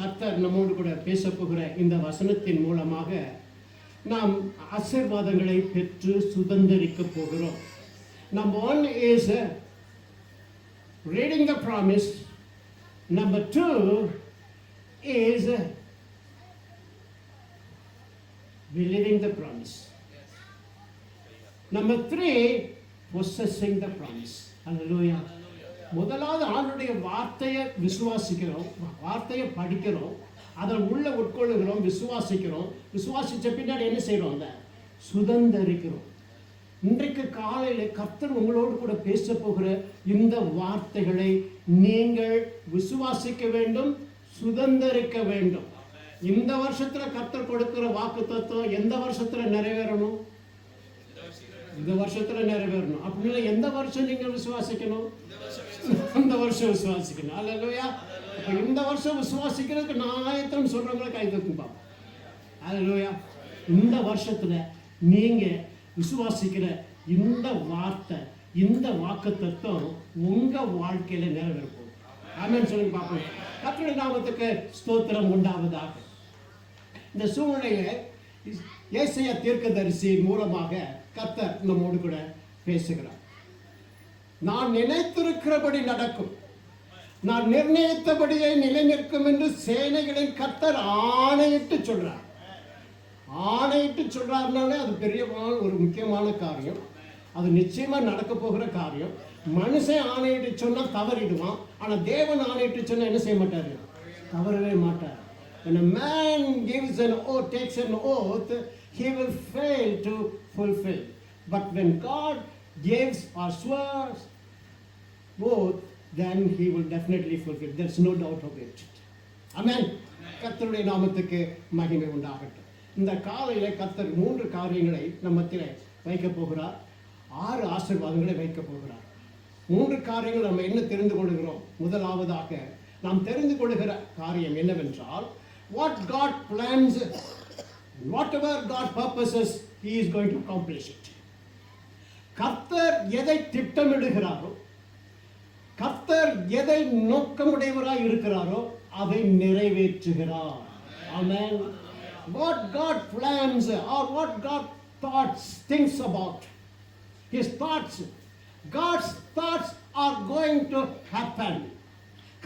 கர்த்தர் நம்மோடு கூட பேச போகிற இந்த வசனத்தின் மூலமாக நாம் ஆசீர்வாதங்களை பெற்று சுதந்திரிக்க போகிறோம். Number 1 is reading the promise. Number 2 is believing the promise. Number 3, possessing the promise. Hallelujah. முதலாவது ஆண்டுடைய வார்த்தையை விசுவாசிக்கிறோம், வார்த்தையை படிக்கிறோம், அதில் உள்ள உட்கொள்ளுகிறோம், விசுவாசிச்ச பின்னாடி என்ன செய்கிறோம்? அந்த சுதந்திரிக்கிறோம். இன்றைக்கு காலையில் கர்த்தர் உங்களோடு கூட பேச போகிற இந்த வார்த்தைகளை நீங்கள் விசுவாசிக்க வேண்டும், சுதந்திரிக்க வேண்டும். இந்த வருஷத்துல கர்த்தர் கொடுக்கிற வாக்கு தத்துவம் எந்த வருஷத்துல நிறைவேறணும்? இந்த வருஷத்துல நிறைவேறணும். அப்படின்னா எந்த வருஷம் நீங்க விசுவாசிக்கணும்? இந்த வருஷம் விசுவாசிக்கணும். அல்லேலூயா. அப்ப இந்த வருஷம் விசுவாசிக்கிறதுக்கு நான் ஆயத்தம் சொல்றவங்களை கை தூக்குப்பா. அல்லேலூயா. இந்த வருஷத்துல நீங்க விசுவாசிக்கிற இந்த வார்த்தை, இந்த வாக்கு தத்துவம் உங்க வாழ்க்கையில நிறைவேறும். ஆமென் சொல்லுங்க பாப்போம். கர்த்தருடைய நாமத்துக்கு ஸ்தோத்திரம் உண்டாவதாக. இந்த சூழ்நிலையை ஏசாயா தீர்க்கதரிசி மூலமாக கர்த்தர் நம்மோடு கூட பேசுகிறார். நான் நினைத்திருக்கிறபடி நடக்கும், நான் நிர்ணயித்தபடியே நிலை நிற்கும் என்று சேனைகளின் கர்த்தர் ஆணையிட்டு சொல்றார். ஆணையிட்டு சொல்றாருனாலே அது பெரிய ஒரு முக்கியமான காரியம். அது நிச்சயமா நடக்க போகிற காரியம். மனுஷன் ஆணையிட்டு சொன்னா தவறிடுவான். ஆனா தேவன் ஆணையிட்டு சொன்னா என்ன செய்ய மாட்டாரு? தவறவே மாட்டார். When a man gives an oath, takes an oath, he will fail to fulfill. But when God gives or swears oath, then he will definitely fulfill. There's no doubt of it. Amen. கர்த்தருடைய நாமத்துக்கு மகிமை உண்டாகட்டும். இந்த காலையில கர்த்தர் 3 காரியங்களை நம்ம மத்தியில வைக்க போகிறார். 6 ஆசீர்வாதங்களை வைக்க போகிறார். 3 காரியங்கள் நம்ம என்ன தெரிந்து கொள்கிறோம்? முதலாவதாக நாம் தெரிந்து கொள்கிற காரியம் என்னவென்றால், what God plans, whatever God purposes, he is going to accomplish it. கர்த்தர் எதை திட்டமிடுகிறாரோ, கர்த்தர் எதை நோக்கமுடையவராய் இருக்கிறாரோ அதை நிறைவேற்றுகிறார். Amen. What God plans or what God thinks about, his thoughts, God's thoughts are going to happen.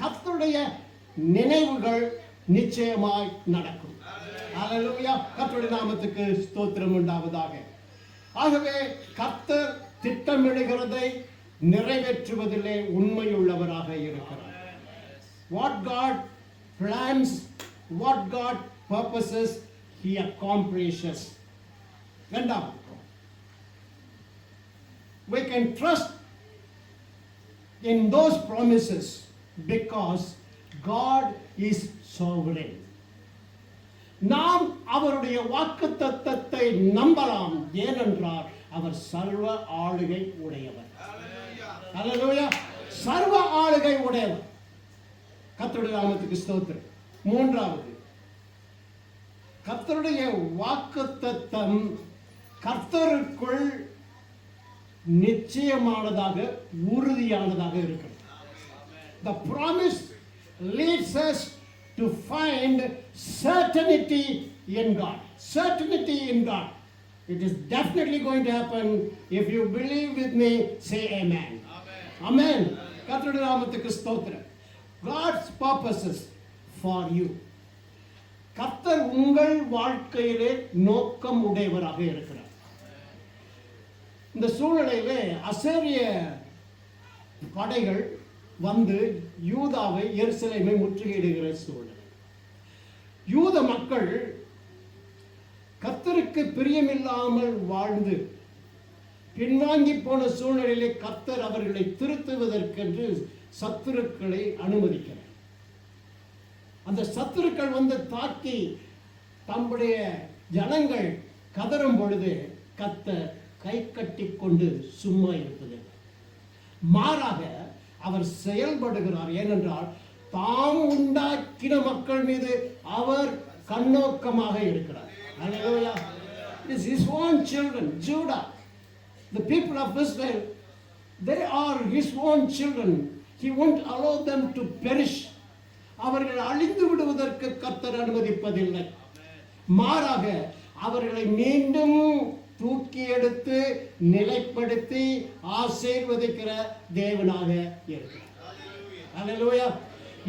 கர்த்தருடைய நினைவுகள் நிச்சயமாய் நடக்கும். ஹல்லேலூயா. கர்த்தருடைய நாமத்துக்கு ஸ்தோத்திரம் உண்டாவதாக. ஆகவே கர்த்தர் திட்டமிடுகிறதை நிறைவேற்றுவதிலே உண்மையுள்ளவராக இருக்கிறார். What God plans, what God purposes, he accomplishes. இரண்டாவது, we can trust in those promises because God is sovereign. நாம் அவருடைய வாக்குத்தத்தத்தை நம்பலாம், ஏனென்றால் அவர் சர்வ ஆளுகை உடையவர். ஹல்லேலூயா. சர்வ ஆளுகை உடையவர். கர்த்தருடைய நாமத்துக்கு ஸ்தோத்திரம். மூன்றாவது, கர்த்தருடைய வாக்குத்தத்தம் கர்த்தருக்குள் நிச்சயமானதாக, உறுதியானதாக இருக்கிறது. The promise leads us to find certainty in God. Certainty in God. It is definitely going to happen. If you believe with me, say amen. Amen. கர்த்தருடைய நாமத்துக்கு ஸ்தோத்திரம். God's purposes for you. கர்த்தர் உங்கள் வாழ்க்கையிலே நோக்கம் உடையவராக இருக்கிறார். இந்த சூழ்நிலையிலே அசீரிய படைகள் வந்து யூதாவை, எருசலேமை முற்றுகையிடுகிற சூழ்நிலை. யூத மக்கள் கர்த்தருக்கு பிரியமில்லாமல் வாழ்ந்து பின்வாங்கி போன சூழ்நிலையிலே கர்த்தர் அவர்களை திருத்துவதற்கென்று சத்துருக்களை அனுமதிக்கிறார். அந்த சத்துருக்கள் வந்து தாக்கி தம்முடைய ஜனங்கள் கதறும் பொழுது கர்த்தர் கை கட்டி கொண்டு சும்மா இருப்பது. மாறாக அவர் செயல்படுகிறார். ஏனென்றால் தாம் உண்டாக்கின மக்கள் மீது அவர் கண்ணோக்கமாக இருக்கிறார். Hallelujah. It is his own children, Judah, the people of Israel, they are his own children. He won't allow them to perish. அவர்கள் அழிந்து விடுவதற்கு கர்த்தர் அனுமதிப்பதில்லை. மாறாக அவர்களை மீண்டும் தூக்கி எடுத்து நிலைப்படுத்தி ஆசீர்வதிக்கிற தேவனாக இருக்கிறார். அல்லேலூயா.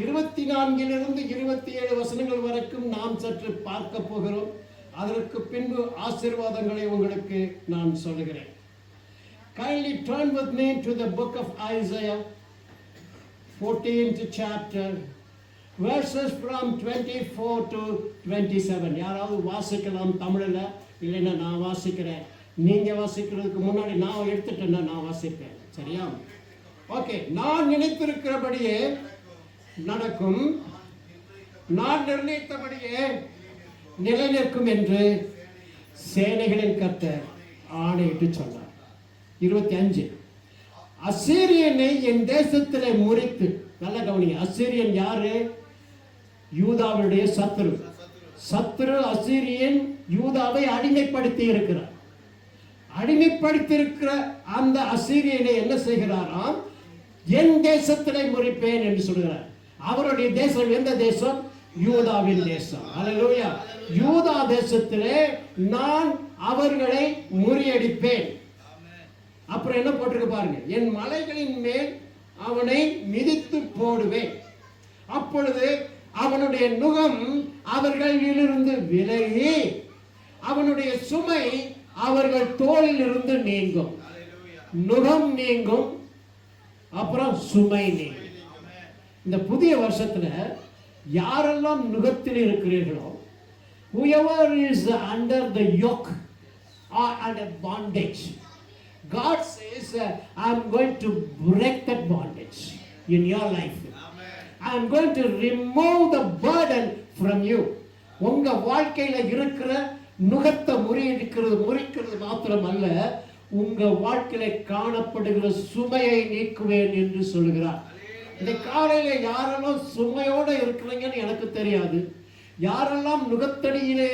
24 27 வசனங்கள் வரைக்கும் நாம் சற்று பார்க்க போகிறோம். அதற்கு பின்பு ஆசீர்வாதங்களை உங்களுக்கு நான் சொல்லுகிறேன். Kindly turn with me to the book of Isaiah, 14th chapter, verses from 24 to 27. யாராவது வாசிக்கலாம் தமிழில்? இல்லைன்னா நான் வாசிக்கிறேன். நீங்க வாசிக்கிறதுக்கு முன்னாடி நான் எடுத்துட்டேன்னா நான் வாசிப்பேன். சரியா? ஓகே. நான் நினைத்திருக்கிறபடியே நடக்கும், நான் நிர்ணயித்தபடியே நிலைநிற்கும் என்று சேனைகளின் கர்த்தர் ஆணையிட்டு சொன்னார். 25. அசீரியனை என் தேசத்திலே முறித்து, நல்ல கவனிங்க, அசீரியன் யாரு? யூதாவுடைய சத்துரு. சத்துரு அசீரியன் யூதாவை அடிமைப்படுத்தி இருக்கிறார். அடிமைப்படுத்தி இருக்கிற அந்த அசீரியனை என்ன செய்கிறாராம்? என் தேசத்திலே முறிப்பேன் என்று சொல்கிறார். அவருடைய தேசம் எந்த தேசம்? யூதாவின் தேசம். அல்லேலூயா. யூதா தேசத்திலே நான் அவர்களை முறியடிப்பேன். அப்புறம் என்ன போட்டிருக்கு பாருங்க, என் மலைகளின் மேல் அவனை மிதித்து போடுவேன். அப்பொழுது அவனுடைய நுகம் அவர்களிலிருந்து விலகி அவனுடைய சுமை அவர்கள் தோளில் இருந்து நீங்கும். நுகம் நீங்கும், அப்புறம் சுமை நீங்கும். இந்த புதிய வருஷத்துல யாரெல்லாம் நுகத்தில் இருக்கிறீர்களோ, whoever is under the yoke or under bondage, God says, I am going to break that bondage in your life. I am going to remove the burden from you. உங்க வாழ்க்கையில இருக்கிற நுகத்தை முறிக்கிறது மாத்திரம் அல்ல, உங்க வாழ்க்கையில காணப்படுகிற சுமையை நீக்குவேன் என்று சொல்கிறார். இந்த காலையில யாரெல்லாம் சுமையோட இருக்கிறீங்கன்னு எனக்கு தெரியாது. யாரெல்லாம் நுகத்தடியிலே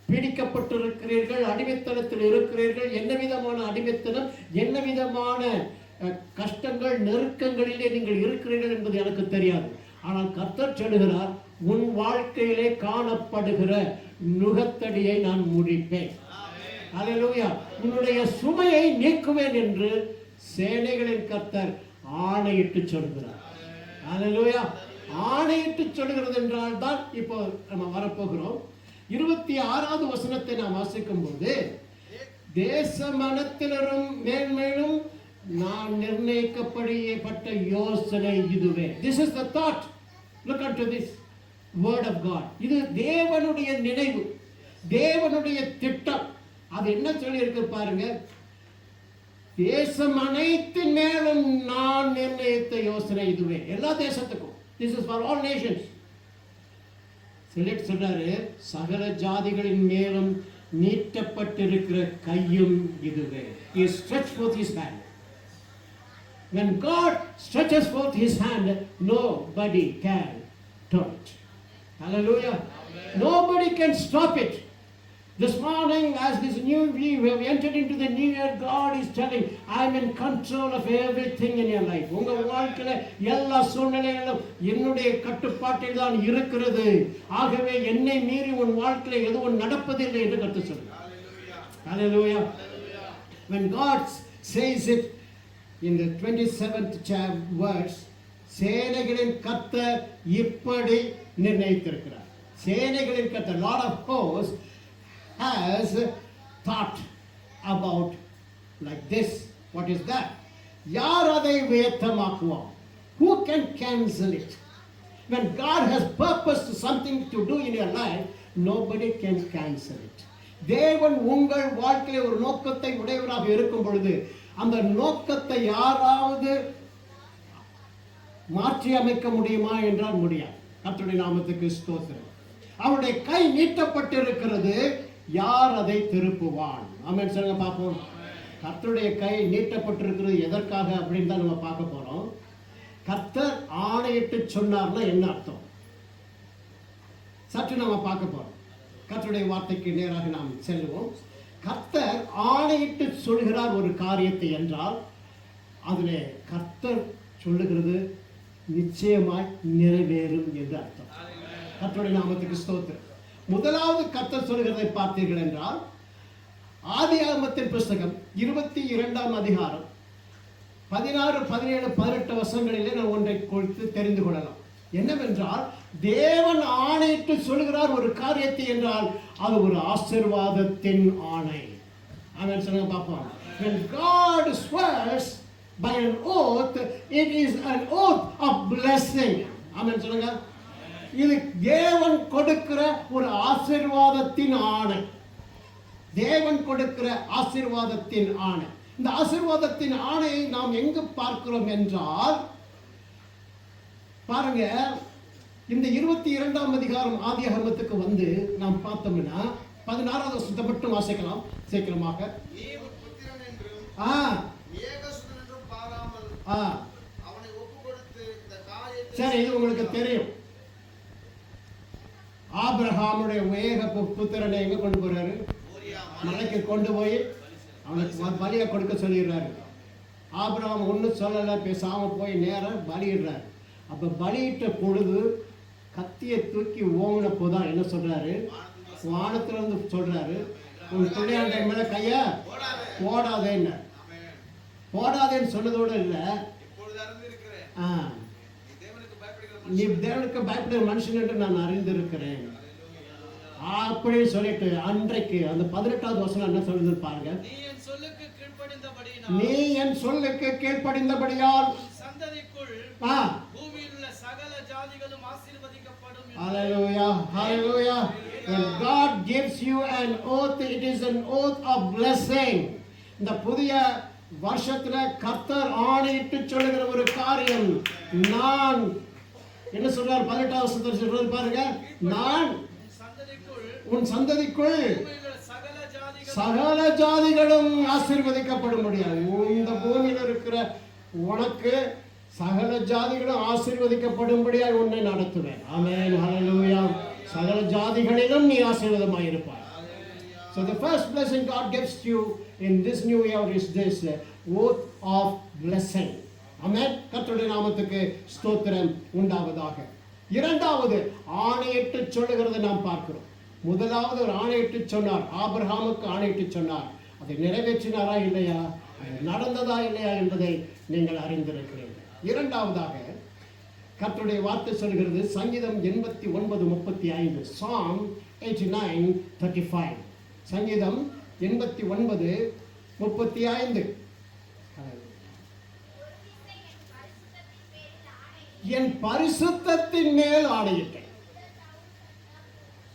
பீடிக்கப்பட்டிருக்கிறீர்கள், அடிமைத்தனத்தில் இருக்கிறீர்கள், என்ன விதமான அடிமைத்தனம், என்ன விதமான கஷ்டங்கள் நெருக்கங்களிலே நீங்கள் இருக்கிறீர்கள் என்பது எனக்கு தெரியாது. ஆனால் கர்த்தர் சொல்லுகிறார், உன் வாழ்க்கையிலே காணப்படுகிற நுகத்தடியை நான் முறிப்பேன். அல்லேலூயா. உன்னுடைய சுமையை நீக்குவேன் என்று சேனைகளின் கர்த்தர் ஆணையிட்டு சொல்கிறார். அல்லேலூயா. ஆணையிட்டு சொல்கிறது என்றால் தான் இப்போ நம்ம வரப்போகிறோம். 26வது வசனத்தை நாம் வாசிக்கும் போது, தேச மனத்தினரும் மேன்மேலும் நான் நிர்ணயிக்கப்பட்ட யோசனை இதுவே. This is the thought. Look unto this word of God. இது தேவனுடைய நினைவு, தேவனுடைய திட்டம். அது என்ன சொல்லி இருக்கு பாருங்க, தேசம் அனைத்தின் மேலும் நான் நிர்ணயித்த யோசனை இதுவே. எல்லா தேசத்துக்கும். This is for all nations. சிலர் சொல்றாரு, சகல ஜாதிகளின் மேலும் நீட்டப்பட்டிருக்கிற கையும் இதுவே. He stretched forth his hand. When God stretches forth his hand, nobody can turn it. Hallelujah. Nobody can stop it. This morning, as this new year, we have entered into the new year, God is telling, I am in control of everything in your life. உங்க வாழ்க்கையில எல்லா சூழ்நிலைகளும் என்னுடைய கட்டுப்பாட்டில் தான் இருக்கிறது. ஆகவே என்னை மீறி உன் வாழ்க்கையில எதுவும் நடப்பதில்லை என்று கர்த்தர் சொல்றார். Hallelujah. When God says it in the 27th verse, சேனைகளின் கர்த்தர் இப்படி நிர்ணயித்திருக்கிறார். சேனைகளின் கர்த்தர், Lord of hosts, has thought about like this. What is that? யார் அதை வியத்தமாக்குவான்? Who can cancel it? When God has purposed something to do in your life, nobody can cancel it. தேவன் உங்கள் வாழ்க்கையில ஒரு நோக்கத்தை உடையவராக இருக்கும் பொழுது, அந்த நோக்கத்தை யாராவது மாற்றி அமைக்க முடியுமா என்றால் முடியாது. கர்த்தருடைய நாமத்துக்கு ஸ்தோத்திரம். அவருடைய கை நீட்டப்பட்டிருக்கிறது, யார் அதை திருப்புவான்? ஆமென் சொல்லுங்க பார்ப்போம். கர்த்தருடைய கை நீட்டப்பட்டிருக்கிறது எதற்காக அப்படின்னு தான் நம்ம பார்க்க போறோம். கர்த்தர் ஆணையிட்டு சொன்னார்னா என்ன அர்த்தம் சற்று நம்ம பார்க்க போறோம். கர்த்தருடைய வார்த்தைக்கு நேராக நாம் செல்லுவோம். கர்த்தர் ஆணையிட்டு சொல்கிறார் ஒரு காரியத்தை என்றால், அதிலே கர்த்தர் சொல்லுகிறது நிச்சயமாய் நிறைவேறும் என்று அர்த்தம். கர்த்தருடைய நாமத்துக்கு ஸ்தோத்திரம். முதலாவது கர்த்தர் சொல்கிறதை பார்த்தீர்கள் என்றால் ஆதியாகமத்தின் புஸ்தகம் 22ஆம் அதிகாரம் 16, 17, 18 வசனங்களிலே நாம் ஒன்றை குறித்து தெரிந்து கொள்ளலாம். என்னவென்றால், தேவன் ஆணையிட்டு சொல்கிறார் ஒரு காரியத்தை என்றால் அது ஒரு ஆசீர்வாதத்தின் ஆணை. ஆமென் சொல்லுங்க பாப்போம். When God swears by an oath, it is an oath of blessing. ஆமென் சொல்லுங்க. இது தேவன் கொடுக்கிற ஒரு ஆசீர்வாதத்தின் ஆணை. தேவன் கொடுக்கிற ஆசீர்வாதத்தின் ஆணை. இந்த ஆசீர்வாதத்தின் ஆணையை நாம் எங்கு பார்க்கிறோம் என்றால், பாருங்க, இந்த 22ஆம் அதிகாரம் ஆதியாகமத்துக்கு வந்து நாம் பார்த்தோம்னா 16வது வசனத்தை மட்டும் வாசிக்கலாம் சீக்கிரமாக. சரி, இது உங்களுக்கு தெரியும். ஆபிரகாமுடைய ஏக புத்திரனை எங்க கொண்டு போறாரு? மலைக்கு கொண்டு போய் அவனுக்கு பலியை கொடுக்க சொல்லிடுறாரு. ஆபிரகாம் ஒன்றும் சொல்லலை, பேசாம போய் நேரம் பலியிடுறாரு. அப்ப பலியிட்ட பொழுது கத்தியை தூக்கி ஓங்கின போதான் என்ன சொல்றாரு? வானத்துல இருந்து சொல்றாரு, உன் பிள்ளையாண்ட மேல கைய போடாதேன்னு. போடாதேன்னு சொன்னதோட இல்லை, நீ தேவனுக்கு பயப்படுகிற மனுஷன் என்று நான் அறிந்திருக்கிறேன் அப்படி சொல்லிட்டு அன்றைக்கு அந்த 18வது வசனம் என்ன சொல்லுது பாருங்க. நீ என் சொல்லுக்கு கீழ்ப்படிந்தபடியால் பூமியில் உள்ள சகல ஜாதிகளும் ஆசீர்வதிக்கப்படும். Hallelujah, hallelujah. When God gives you an oath, it is an oath of blessing. இந்த புதிய வருஷத்துல கர்த்தர் ஆணையிட்டு சொல்லுகிற ஒரு காரியம். நான் என்ன சொல்றார்? 18வது வசனத்தில் சொல்றாரு பாருங்க. நான் உன் சந்ததிக்குள் சகல ஜாதிகளும் ஆசீர்வதிக்கப்படும் முடியாது. இந்த பூமியில் இருக்கிற உனக்கு சகல ஜாதிகளும் ஆசீர்வதிக்கப்படும்படியாக உன்னை நடத்துவேன். ஆமென், ஹல்லேலூயா. சகல ஜாதிகளிலும் நீ ஆசீர்வாதமாய் இருப்பாய். So the first blessing God gives you in this new year is this oath of blessing. ஆமென். கர்த்தருடைய நாமத்துக்கு ஸ்தோத்திரம் உண்டாவதாக. இரண்டாவது ஆணையிட்டு சொல்லுகிறதை நாம் பார்க்கிறோம். முதலாவது ஒரு ஆணையிட்டு சொன்னார், ஆபிரகாமுக்கு ஆணையிட்டு சொன்னார். அதை நிறைவேற்றினாரா இல்லையா, நடந்ததா இல்லையா என்பதை நீங்கள் அறிந்திருக்கிறீர்கள். இரண்டாவதாக கர்த்தருடைய வார்த்தை சொல்கிறது சங்கீதம் 89:35. Psalm 89:35. சங்கீதம் 89:35. என் பரிசுத்தத்தின் மேல் ஆணையிட்டேன்.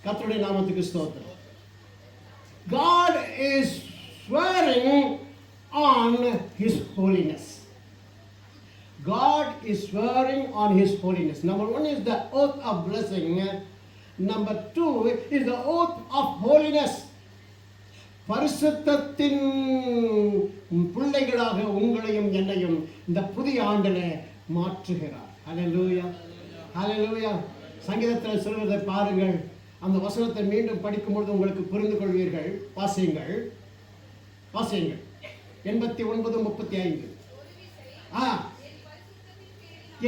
கர்த்தருடைய நாமத்துக்கு ஸ்தோத்திரம். God is swearing on His holiness. God is swearing on His holiness. Number one is the oath of blessing. Number two is the oath of holiness. பரிசுத்தத்தின் பிள்ளைகளாக உங்களையும் என்னையும் இந்த புதிய ஆண்டிலே மாற்றுகிறார். ஹல்லேலூயா, ஹல்லேலூயா. சங்கீதத்தில் சொல்வதை பாருங்கள். அந்த வசனத்தை மீண்டும் படிக்கும்பொழுது உங்களுக்கு புரிந்து கொள்வீர்கள். வாசியுங்கள், வாசியுங்கள். 89:35.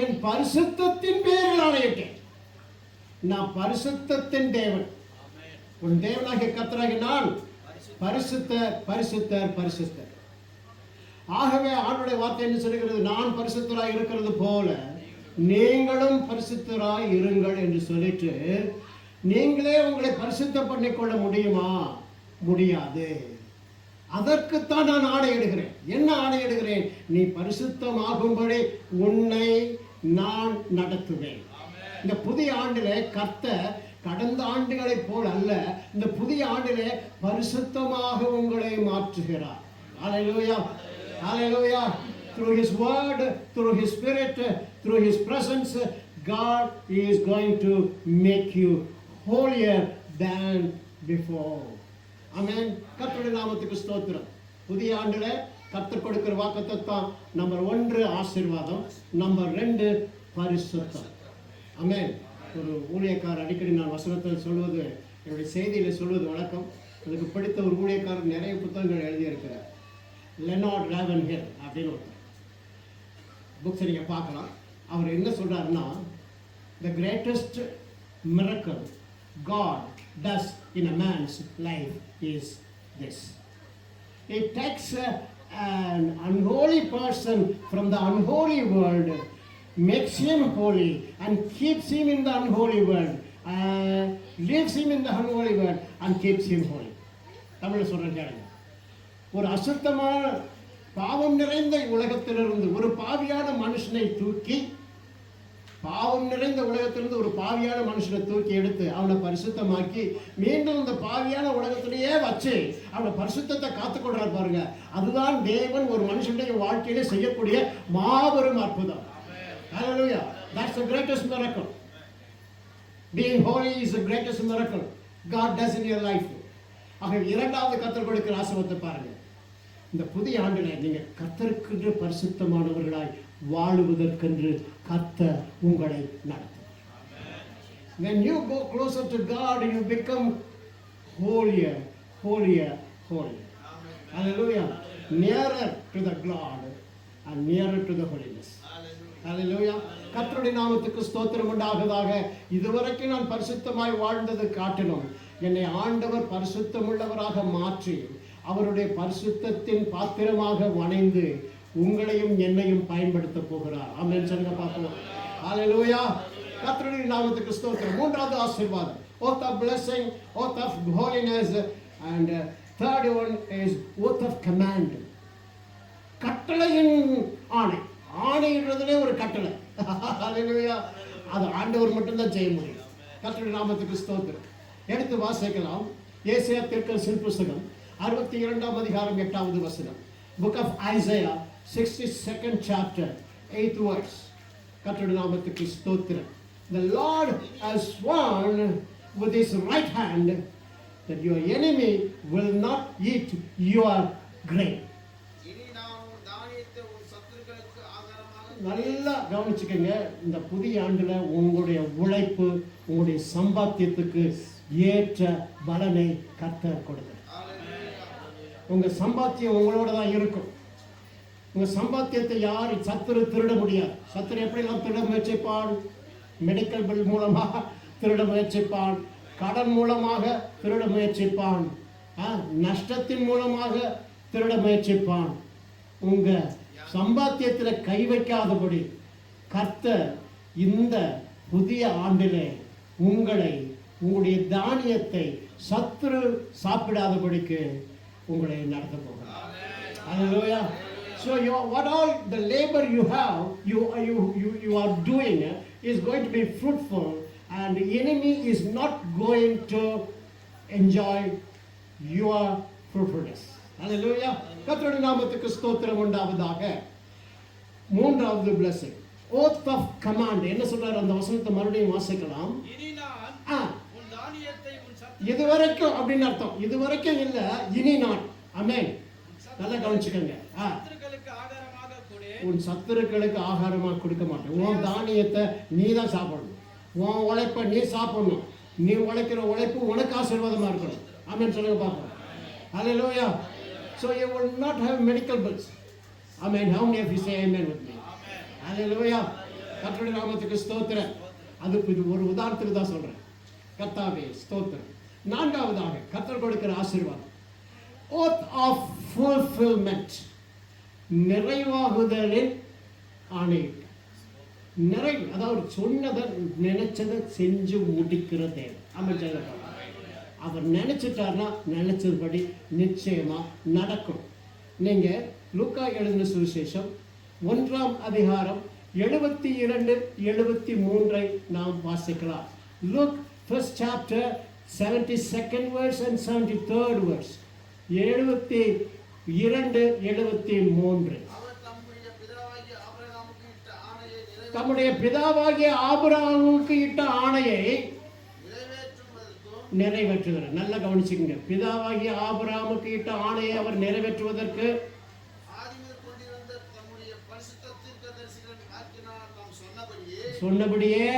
என் பரிசுத்தத்தின் பேரில் ஆணையிட்டேன். நான் பரிசுத்தத்தின் தேவன், உன் தேவனாகிய கர்த்தராகிய நான் பரிசுத்தர், பரிசுத்தர், பரிசுத்தர். ஆகவே ஆண்டவருடைய வார்த்தை என்ன சொல்கிறது? நான் பரிசுத்தராய் இருக்கிறது போல நீங்களும் பரிசுத்தராய் இருங்கள் என்று சொல்லிட்டு, நீங்களே உங்களை பரிசுத்தம் பண்ணிக்கொள்ள முடியுமா? முடியாது. அதற்குத்தான் நான் ஆணையிடுகிறேன். என்ன ஆணையிடுகிறேன்? நீ பரிசுத்தமாகும்படி உன்னை நான் நடத்துவேன். இந்த புதிய ஆண்டிலே கர்த்தர் கடந்த ஆண்டுகளைப் போல் அல்ல, இந்த புதிய ஆண்டிலே பரிசுத்தமாக உங்களை மாற்றுகிறார். ஹல்லேலூயா, ஹல்லேலூயா. Through His word, through His spirit, through His presence, God is going to make you holier than before. ஆமென். கர்த்தருடைய நாமத்துக்கு ஸ்தோத்திரம். புதிய ஆண்டுல கர்த்தர் கொடுக்கிற வாக்குத்தத்தம் நம்பர் 1 ஆசீர்வாதம், நம்பர் 2 பரிசுத்தம். ஆமென். ஒரு ஊழியக்காரர் அடிக்கடி நான் வசனத்தில் சொல்வது, என்னுடைய செய்தியில் சொல்வது வழக்கம். எனக்கு பிடித்த ஒரு ஊழியக்காரர் நிறைய புத்தகங்கள் எழுதியிருக்கிறார். லெனார்ட் ராவன்ஹில் அப்படின்னு ஒருத்தர். புக்ஸை நீங்கள் பார்க்கலாம். அவர் என்ன சொல்றாருன்னா, the greatest miracle God does in a man's life is this. It takes an unholy person from the unholy world, makes him holy and keeps him in the unholy world, leaves him in the unholy world and keeps him holy. Tamil சொல்றேன் கேளுங்க. ஒரு அசுத்தமான பாவம் நிறைந்த உலகத்திலிருந்து ஒரு பாவியான மனுஷனை தூக்கி, பாவம் நிறைந்த உலகத்திலிருந்து ஒரு பாவியான மனுஷனை தூக்கி எடுத்து அவனை பரிசுத்தமாக்கி மீண்டும் இந்த பாவியான உலகத்திலேயே வச்சு அவனை பரிசுத்தத்தை காத்துக்கொள்றாரு பாருங்க. அதுதான் தேவன் ஒரு மனுஷனுடைய வாழ்க்கையிலே செய்யக்கூடிய மாபெரும் அற்புதம். Hallelujah. That's the greatest miracle. Being holy is the greatest miracle God does in your life. ஆக இரண்டாவது கர்த்தர் கொடுக்கிற ஆசீர்வாதத்தை பாருங்க. இந்த புதிய ஆண்டில் நீங்க கர்த்தருக்கு பரிசுத்தமானவர்களாய் வாழுவதற்கென்று கர்த்தர் உங்களை நடத்தும். When you go closer to God, you become holier, holier, holier. Hallelujah. Nearer to the God and nearer to the holiness. Hallelujah. கர்த்தருடைய நாமத்துக்கு ஸ்தோத்திரம் உண்டாவதாக. இதுவரைக்கும் நான் பரிசுத்தமாய் வாழ்ந்தது காட்டிலும் என்னை ஆண்டவர் பரிசுத்தமுள்ளவராக மாற்றி அவருடைய பரிசுத்தத்தின் பாத்திரமாக வணைந்து உங்களையும் என்னையும் பயன்படுத்த போகிறார். ஆமென் சொல்லுங்க பாப்போம். ஹalleluya. கர்த்தருடைய நாமத்துக்கு ஸ்தோத்திரம். மூன்றாவது ஆசீர்வாதம், oath of blessing, oath of holiness, and third one is oath of command. கட்டளையின் ஆணை. ஆணைன்றதுலே ஒரு கட்டளை. ஹalleluya. அது ஆண்டவர் மட்டும்தான் செய்ய முடியும். கர்த்தருடைய நாமத்துக்கு ஸ்தோத்திரம். எடுத்து வாசிக்கலாம். ஏசாயா தீர்க்கதரிசி புத்தகம் 62ஆம் அதிகாரம் 8வது வசனம். Book of Isaiah 62nd chapter 8th verse. கர்த்தருடைய நாமத்துக்கு ஸ்தோத்திரம். The Lord has sworn with his right hand that your enemy will not eat your grain. நல்லா கவனிச்சுக்கங்க. இந்த புதிய ஆண்டுல உங்களுடைய உழைப்பு, உங்களுடைய சம்பாத்தியத்துக்கு ஏற்ற பலனை கர்த்தர் கொடுக்கிறார். உங்க சம்பாத்தியம் உங்களோட தான் இருக்கும். உங்க சம்பாத்தியத்தை யாரும் சத்துரு திருட முடியாது. சத்துரு எப்படிலாம் திருட முயற்சிப்பான்? மெடிக்கல் பில் மூலமாக திருட முயற்சிப்பான், கடன் மூலமாக திருட முயற்சிப்பான், நஷ்டத்தின் மூலமாக திருட முயற்சிப்பான். உங்க சம்பாத்தியத்தில் கை வைக்காதபடி கர்த்தர் இந்த புதிய ஆண்டிலே உங்களுடைய தானியத்தை சத்துரு சாப்பிடாதபடிக்கு உங்களை நடத்த போகிறார். Hallelujah. So what all the labor you have, you are doing is going to be fruitful, and the enemy is not going to enjoy your fruitfulness. Hallelujah. கர்த்தருடைய நாமத்துக்கு ஸ்தோத்திரம் உண்டாவதாக. மூன்றாவது blessing, oath of command. என்ன சொல்றாரு அந்த வசனத்தை மறுபடியும் வாசிக்கலாம். இனி நான் உன் தானியத்தை உன் சத்துருக்களுக்கு இதுவரைக்கும் அப்படின்னு அர்த்தம். இதுவரைக்கும் இல்ல, இனி நான். ஆமென். நல்லா கவனிச்சுக்கங்க. உன் சத்துருக்களுக்கு ஆகாரமாக கொடுக்க மாட்டேன். உன் தானியத்தை நீ தான் சாப்பிடணும். உன் உழைப்பை நீ சாப்பிடணும். நீ உழைக்கிற உழைப்பு உனக்கு ஆசீர்வாதமாக இருக்கணும். ஆமென் சொல்லுங்க பார்ப்போம். Hallelujah. So you will not have medical bills. Amen. How many of you say amen with me? Hallelujah. கர்த்தருடைய நாமத்துக்கு ஸ்தோத்திரம். அதுக்கு இது ஒரு உதாரணத்துக்கு தான் சொல்றேன். கர்த்தாவே ஸ்தோத்திரம். நான்காவதாக கர்த்தர் கொடுக்கிற ஆசீர்வாதம், oath of fulfillment. நிறைவாகுதலின் ஆணையிட்டு. நிறைவு, அதாவது சொன்னதை நினைச்சதை செஞ்சு முடிக்கிற தேவை. அமைச்சர் அவர் நினைச்சிட்டார்னா நினைச்சதுபடி நிச்சயமா நடக்கும். நீங்க லூக்கா எழுதின சுவிசேஷம் 1ஆம் அதிகாரம் 72, 73 நாம் வாசிக்கலாம். Luke 1st chapter 72nd verse and 73rd verse. 72, 73. தம்முடைய பிதாவாகிய ஆபிரகாமுக்கு இட்ட ஆணையை நிறைவேற்றுகிறார். நல்லா கவனிச்சுக்கங்க. பிதாவாகிய ஆபிரகாமுக்கு இட்ட ஆணையை அவர் நிறைவேற்றுவதற்கு சொன்னபடியே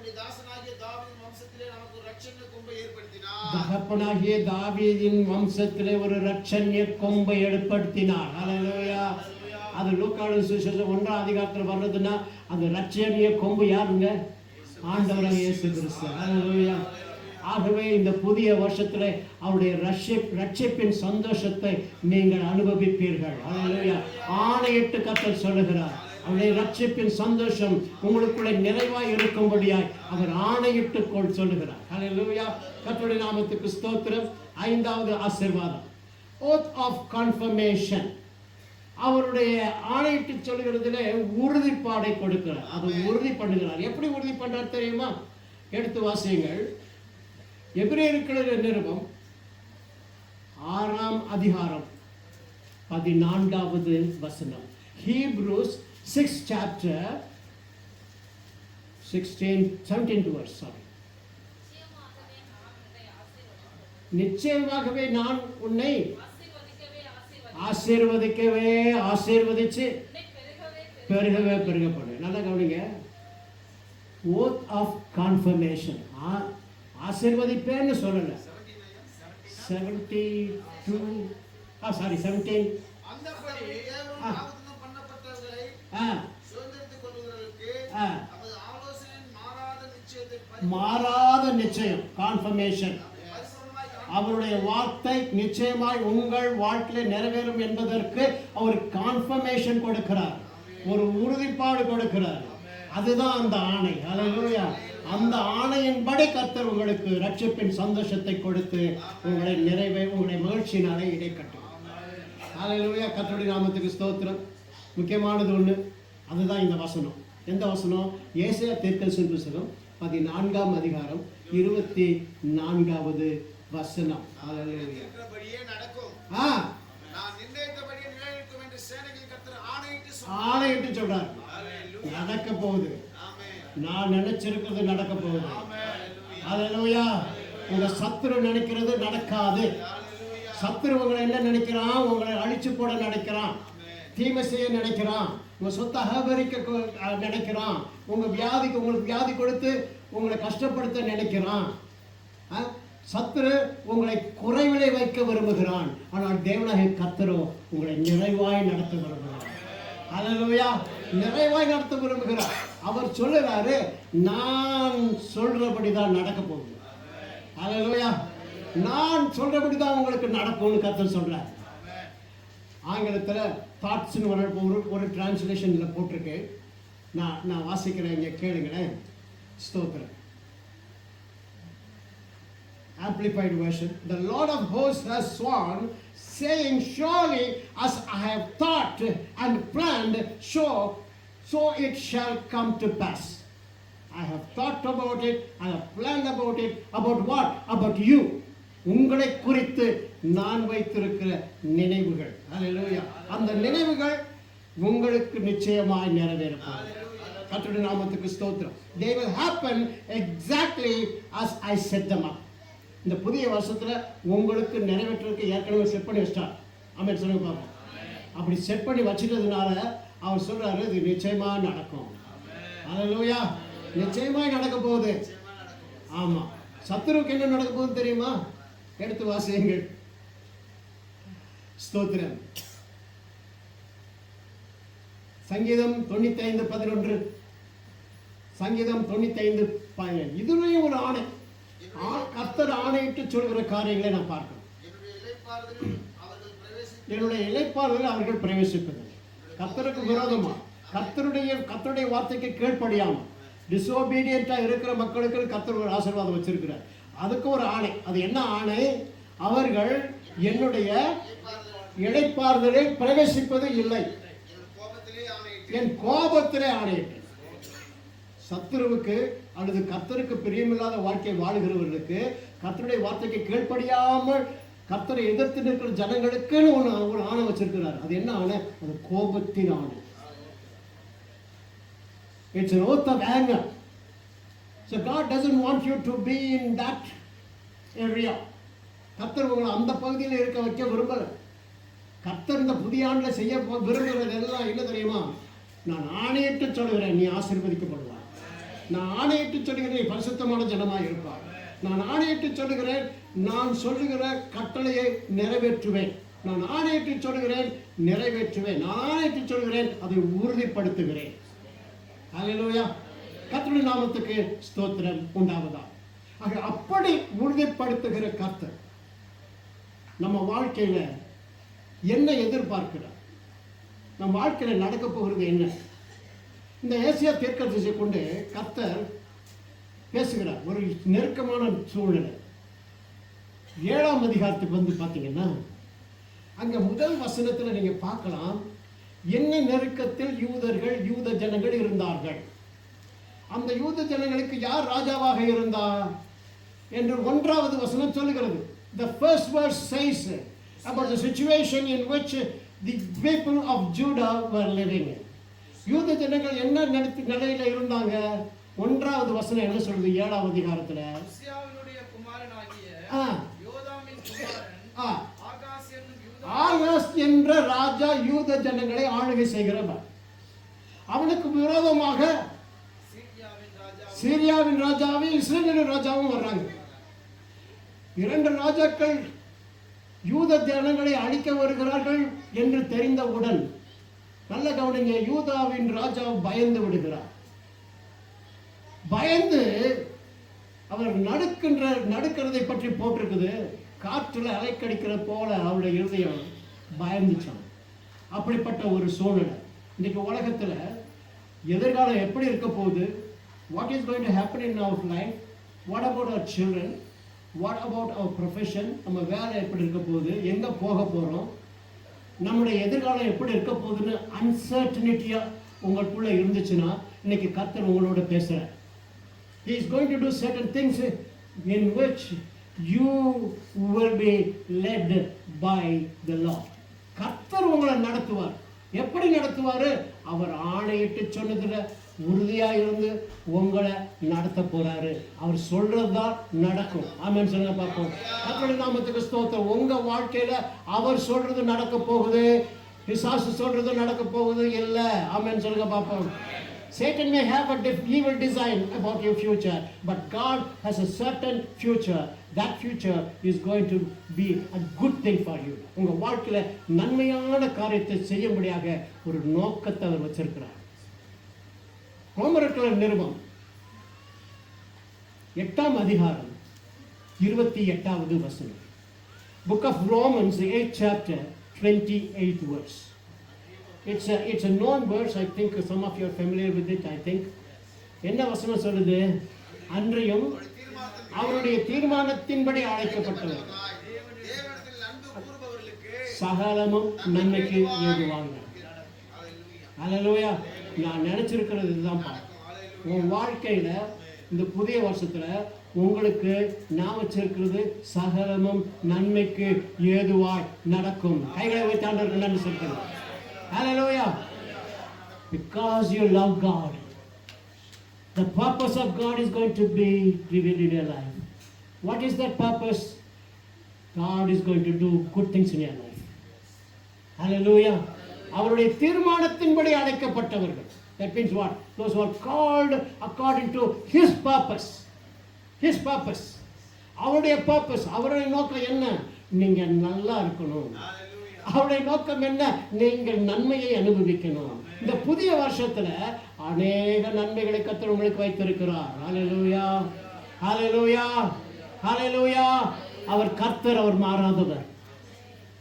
நம்முடைய தாசனாகிய தாவீதின் வம்சத்திலே நமக்கு ஒரு இரட்சணிய கொம்பை ஏற்படுத்தினார். தகப்பனாகிய தாவீதின் வம்சத்திலே ஒரு இரட்சணிய கொம்பை ஏற்படுத்தினார். ஹல்லேலூயா. அது லூக்காவின் சுவிசேஷம் 1ஆம் அதிகாரத்தில் வர்றதுன்னா அந்த இரட்சணிய கொம்பு யாருங்க? ஆண்டவராகிய இயேசு கிறிஸ்து. ஹல்லேலூயா. ஆகவே இந்த புதிய வருஷத்துல அவருடைய ரட்சிப்பின் சந்தோஷத்தை நீங்கள் அனுபவிப்பீர்கள். ஹல்லேலூயா. ஆணையிட்டு கர்த்தர் சொல்லுகிறார், அவருடைய ரட்சிப்பின் சந்தோஷம் உங்களுக்குள்ளே நிறைவாய் இருக்கும்படியாய் அவர் ஆணையிட்டு சொல்லுகிறார். ஹல்லேலூயா. கர்த்தருடைய நாமத்துக்கு ஸ்தோத்திரம். 5வது ஆசீர்வாதம், oath of confirmation. அவருடைய ஆணையிட்டு சொல்லுகிறதுல உறுதிப்பாடை கொடுக்கிறார். அது உறுதி பண்ணுகிறார். எப்படி உறுதி பண்றார் தெரியுமா? எடுத்து வாசியுங்கள். எபிரேயருக்கு நிருபம் 6ஆம் அதிகாரம் 14வது வசனம். Hebrews 6th chapter 17th verse. நிச்சயமாகவே நான் உன்னை ஆசீர்வதிச்சு பெருகவே பெருகப்படும். நல்லா கவனிங்க. oath of confirmation. ஆசீர்வதிப்பேன்னு சொல்லல. 17. அந்தபடி தேவன் வாக்குத்தத்தம் பண்ணப்பட்டவர்களை சுதந்தரித்துக் கொள்வதற்கு நமது ஆலோசனையின் மாறாத நிச்சயம் கான்ஃபர்மேஷன். அவருடைய வார்த்தை நிச்சயமாய் உங்கள் வாழ்க்கையில நிறைவேறும் என்பதற்கு அவர் கான்ஃபர்மேஷன் கொடுக்கிறார், ஒரு உறுதிப்பாடு கொடுக்கிறார். அதுதான் அந்த ஆணை. ஹல்லேலூயா. அந்த ஆணையின்படி கர்த்தர் உங்களுக்கு ரட்சிப்பின் சந்தோஷத்தை கொடுத்து உங்களை மகிழ்ச்சியினாலே இடை கட்டும். ஹல்லேலூயா. கர்த்தருடைய நாமத்துக்கு ஸ்தோத்திரம். முக்கியமானது ஒன்று, அதுதான் இந்த வசனம். எந்த வசனம்? ஏசாயா தீர்க்கதரிசன புத்தகம் 14ஆம் அதிகாரம் 24வது வசனம். ஹல்லேலூயா. ஆணையிட்டு சொல்றார். நடக்க போகுது. நான் நினைச்சிருக்கிறது நடக்க போகுது. ஹல்லேலூயா. உங்க சத்துரு நினைக்கிறது நடக்காது. சத்துரு உங்களை என்ன நினைக்கிறான்? உங்களை அழிச்சு போட நினைக்கிறான், தீமை செய்ய நினைக்கிறான், உங்க சொத்தை அபகரிக்க நினைக்கிறான், உங்களுக்கு வியாதி கொடுத்து உங்களை கஷ்டப்படுத்த நினைக்கிறான். சத்துரு உங்களை குறைவிலை வைக்க விரும்புகிறான். ஆனால் தேவனாகிய கர்த்தரோ உங்களை நிறைவாய் நடத்த விரும்புகிறார். ஹல்லேலூயா. நிறைவாய் நடத்த விரும்புகிறார். அவர் சொல்லுறாரு, நான் சொல்றபடிதான் நடக்க போகுது. ஹல்லேலூயா. நான் சொல்றபடிதான் உங்களுக்கு நடக்கும்னு கர்த்தர் சொல்றார். ஆங்கிலத்தில் தாட்ஸ்னு ஒரு டிரான்ஸ்லேஷன்ல போட்டிருக்கு. நான் வாசிக்கிறேன், இங்க கேளுங்களேன். ஸ்தோத்திரம். Amplified version. The Lord of hosts has sworn, saying, surely as I have thought and planned, so it shall come to pass. I have thought about it, I have planned about it. About what? About you. உங்களை குறித்து நான் வைத்திருக்கிற நினைவுகள். ஹல்லேலூயா. அந்த நினைவுகள் உங்களுக்கு நிச்சயமாய் நிறைவேறும். கர்த்தருடைய நாமத்துக்கு ஸ்தோத்திரம். They will happen exactly as I set them up. இந்த புதிய வருஷத்துல உங்களுக்கு நிறைவேற்றுறதுக்கு ஏற்கனவே செட் பண்ணி வச்சிட்டார். ஆமென் சொல்லுங்க பாப்போம். அப்படி செட் பண்ணி வச்சிட்டதுனால அவர் சொல்றாரு, இது நிச்சயமா நடக்கும். ஹல்லேலூயா. நிச்சயமாய் நடக்க போகுது. ஆமா. சத்துருவுக்கு என்ன நடக்க போகுது தெரியுமா? எடுத்து வாசியுங்கள். ஸ்தோத்திரம். சங்கீதம் 95:11. சங்கீதம் 95:11. இதுலயும் ஒரு ஆணை. கர்த்தர் ஆணையிட்டு சொல்கிற காரியங்களை நான் பார்க்கிறேன். என்னுடைய இளைப்பாறுதலில் அவர்கள் பிரவேசிப்பது கர்த்தருக்கு விரோதமா, கர்த்தருடைய வார்த்தைக்கு கீழ்ப்படியாம டிசோபீடியண்டா இருக்கிற மக்களுக்கு கர்த்தர் ஒரு ஆசீர்வாதம் வச்சிருக்கிறார். அதுக்கு ஒரு ஆணை. அது என்ன ஆணை? அவர்கள் என்னுடைய இளைப்பாறுதலில் பிரவேசிப்பது இல்லை, என் கோபத்திலே ஆணையிட்டு. சத்துருவுக்கு அல்லது கர்த்தருக்கு பிரியமில்லாத வாழ்க்கை வாழுகிறவர்களுக்கு, கர்த்தருடைய வார்த்தைக்கு கீழ்ப்படியாமல் கர்த்தரை எதிர்த்து நிற்கிற ஜனங்களுக்குன்னு ஒரு ஆணை வச்சிருக்கிறார். அது என்ன ஆணை? அது கோபத்தின் ஆணை. It's an oath of anger. So God doesn't want you to be in that area. கர்த்தர் உங்களை அந்த பகுதியில் இருக்க வைக்க விரும்பல. கர்த்தர் இந்த புதிய ஆண்டுல செய்ய விரும்புகிறது எல்லாம் என்ன தெரியுமா? நான் ஆணையிட்டு சொல்கிறேன், நீ ஆசீர்வதிக்கப்படுவாய். நான் ஆணையிட்டு சொல்லுகிறேன், பரிசுத்தமான ஜனமாய் இருப்பார். நான் ஆணையிட்டு சொல்லுகிறேன், நான் சொல்லுகிற கட்டளையை நிறைவேற்றுவேன். நான் ஆணையிட்டு சொல்லுகிறேன், நிறைவேற்றுவேன். நான் ஆணையிட்டு சொல்லுகிறேன், அதை உறுதிப்படுத்துகிறேன். ஹல்லேலூயா. கர்த்தருடைய நாமத்துக்கு ஸ்தோத்திரம் உண்டாவதா. ஆக அப்படி உறுதிப்படுத்துகிற கர்த்தர் நம்ம வாழ்க்கையில என்ன எதிர்பார்க்கிறார், நம்ம வாழ்க்கையில நடக்க போகிறது என்ன? இந்த ஏசியா தீர்க்கதரிசியை கொண்டு கர்த்தர் பேசுகிறார். ஒரு நெருக்கமான சூழ்நிலை. 7ஆம் அதிகாரத்துக்கு வந்து பார்த்தீங்கன்னா அங்க முதல் வசனத்தில் நீங்க பார்க்கலாம், என்ன நெருக்கத்தில் யூதர்கள், யூத ஜனங்கள் இருந்தார்கள். அந்த யூத ஜனங்களுக்கு யார் ராஜாவாக இருந்தார் என்று 1வது வசனம் சொல்லுகிறது. The first verse says about the situation in which the people of Judah were living. யூத ஜனங்கள் என்ன நிலையில இருந்தாங்க? 1வது வசனம் என்ன சொல்லுது? 7ஆம் அதிகாரத்துல உசியாவினுடைய குமாரனாகிய யோதாமின் குமாரன் ஆகாஸ் என்ற ராஜா யூத ஜனங்களை ஆளுகை செய்கிறவர். அவனுக்கு விரோதமாக சீரியாவின் ராஜாவும் இஸ்ரவேலின் ராஜாவும் வர்றாங்க. 2 ராஜாக்கள் யூத ஜனங்களை அழிக்க வருகிறார்கள் என்று தெரிந்தவுடன், நல்ல கவனிங்க, யூதாவின் ராஜா பயந்து விடுகிறார். பயந்து அவர் நடுக்கிறதை பற்றி போட்டிருக்குது. காற்றுல அலைக்கடிக்கிற போல அவருடைய இருதயம் பயந்துச்சான். அப்படிப்பட்ட ஒரு சூழ்நிலை இன்னைக்கு உலகத்துல எதிர்காலம் எப்படி இருக்க போகுது? What is going to happen in our life? What about our children? What about our profession? நம்ம வேலை எப்படி இருக்க போகுது? எங்க போக போறோம்? நம்முடைய எதிர்காலம் எப்படி இருக்க போகுதுன்னு அன்சர்டனிட்டியா உங்களுக்குள்ள இருந்துச்சுன்னா இன்னைக்கு கர்த்தர் உங்களோட பேசுறார். He is going to do certain things in which you will be led by the Lord. கர்த்தர் உங்களை நடத்துவார். எப்படி நடத்துவாரு? அவர் ஆணையிட்டு சொன்னதுல உறுதியா இருந்து உங்களை நடத்த போறாரு. அவர் சொல்றதுதான் நடக்கும். ஆமென் சொல்லுங்க பார்ப்போம். கர்த்தருடைய நாமத்துக்கு ஸ்தோத்திரம். உங்க வாழ்க்கையில அவர் சொல்றது நடக்க போகுது, பிசாசு சொல்றது நடக்க போகுது இல்ல. ஆமென் சொல்லுங்க பார்ப்போம். Satan may have a evil design about your future, but God has a certain future. That future is going to be a good thing for you. உங்க வாழ்க்கையில நன்மையான காரியத்தை செய்யும்படியாக ஒரு நோக்கத்தை அவர் வச்சிருக்கிறார். ரோமர்கள் நிருபம் 8ஆம் அதிகாரம் 28வது வசனம். Book of Romans, the 8th chapter, 28th verse. It's a known verse. I think some of you are familiar with it. I think என்ன வசனம் சொல்லுது? அன்றையும் அவருடைய தீர்மானத்தின்படி அழைக்கப்பட்டவர் சகலமும் நன்மைக்கு ஏதுவாங்க. ஹல்லேலூயா. நான் நினைச்சிருக்கிறது இதுதான். உன் வாழ்க்கையில இந்த புதிய வருஷத்துல உங்களுக்கு நான் வச்சிருக்கிறது சகலமும் நன்மைக்கு ஏதுவாய் நடக்கும். கைகளை வைத்து ஆண்டவருக்கு நன்றி சொல்கிறேன். Hallelujah. Because you love God, the purpose of God is going to be revealed in your life. What is that purpose? God is going to do good things in your life. Hallelujah. அவருடைய தீர்மானத்தின்படி அழைக்கப்பட்டவர்கள். That means what? Those who are called according to His purpose. His purpose. அவருடைய purpose. அவருடைய நோக்கம் என்ன? நீங்க நல்லா இருக்கணும். அவருடைய நோக்கம் என்ன? நீங்கள் நன்மையை அனுபவிக்கணும். இந்த புதிய வருஷத்துல அநேக நன்மைகளை கர்த்தர் உங்களுக்கு வைத்திருக்கிறார். ஹல்லேலூயா, ஹல்லேலூயா, ஹல்லேலூயா. அவர் கர்த்தர், அவர் மாறாதவர்,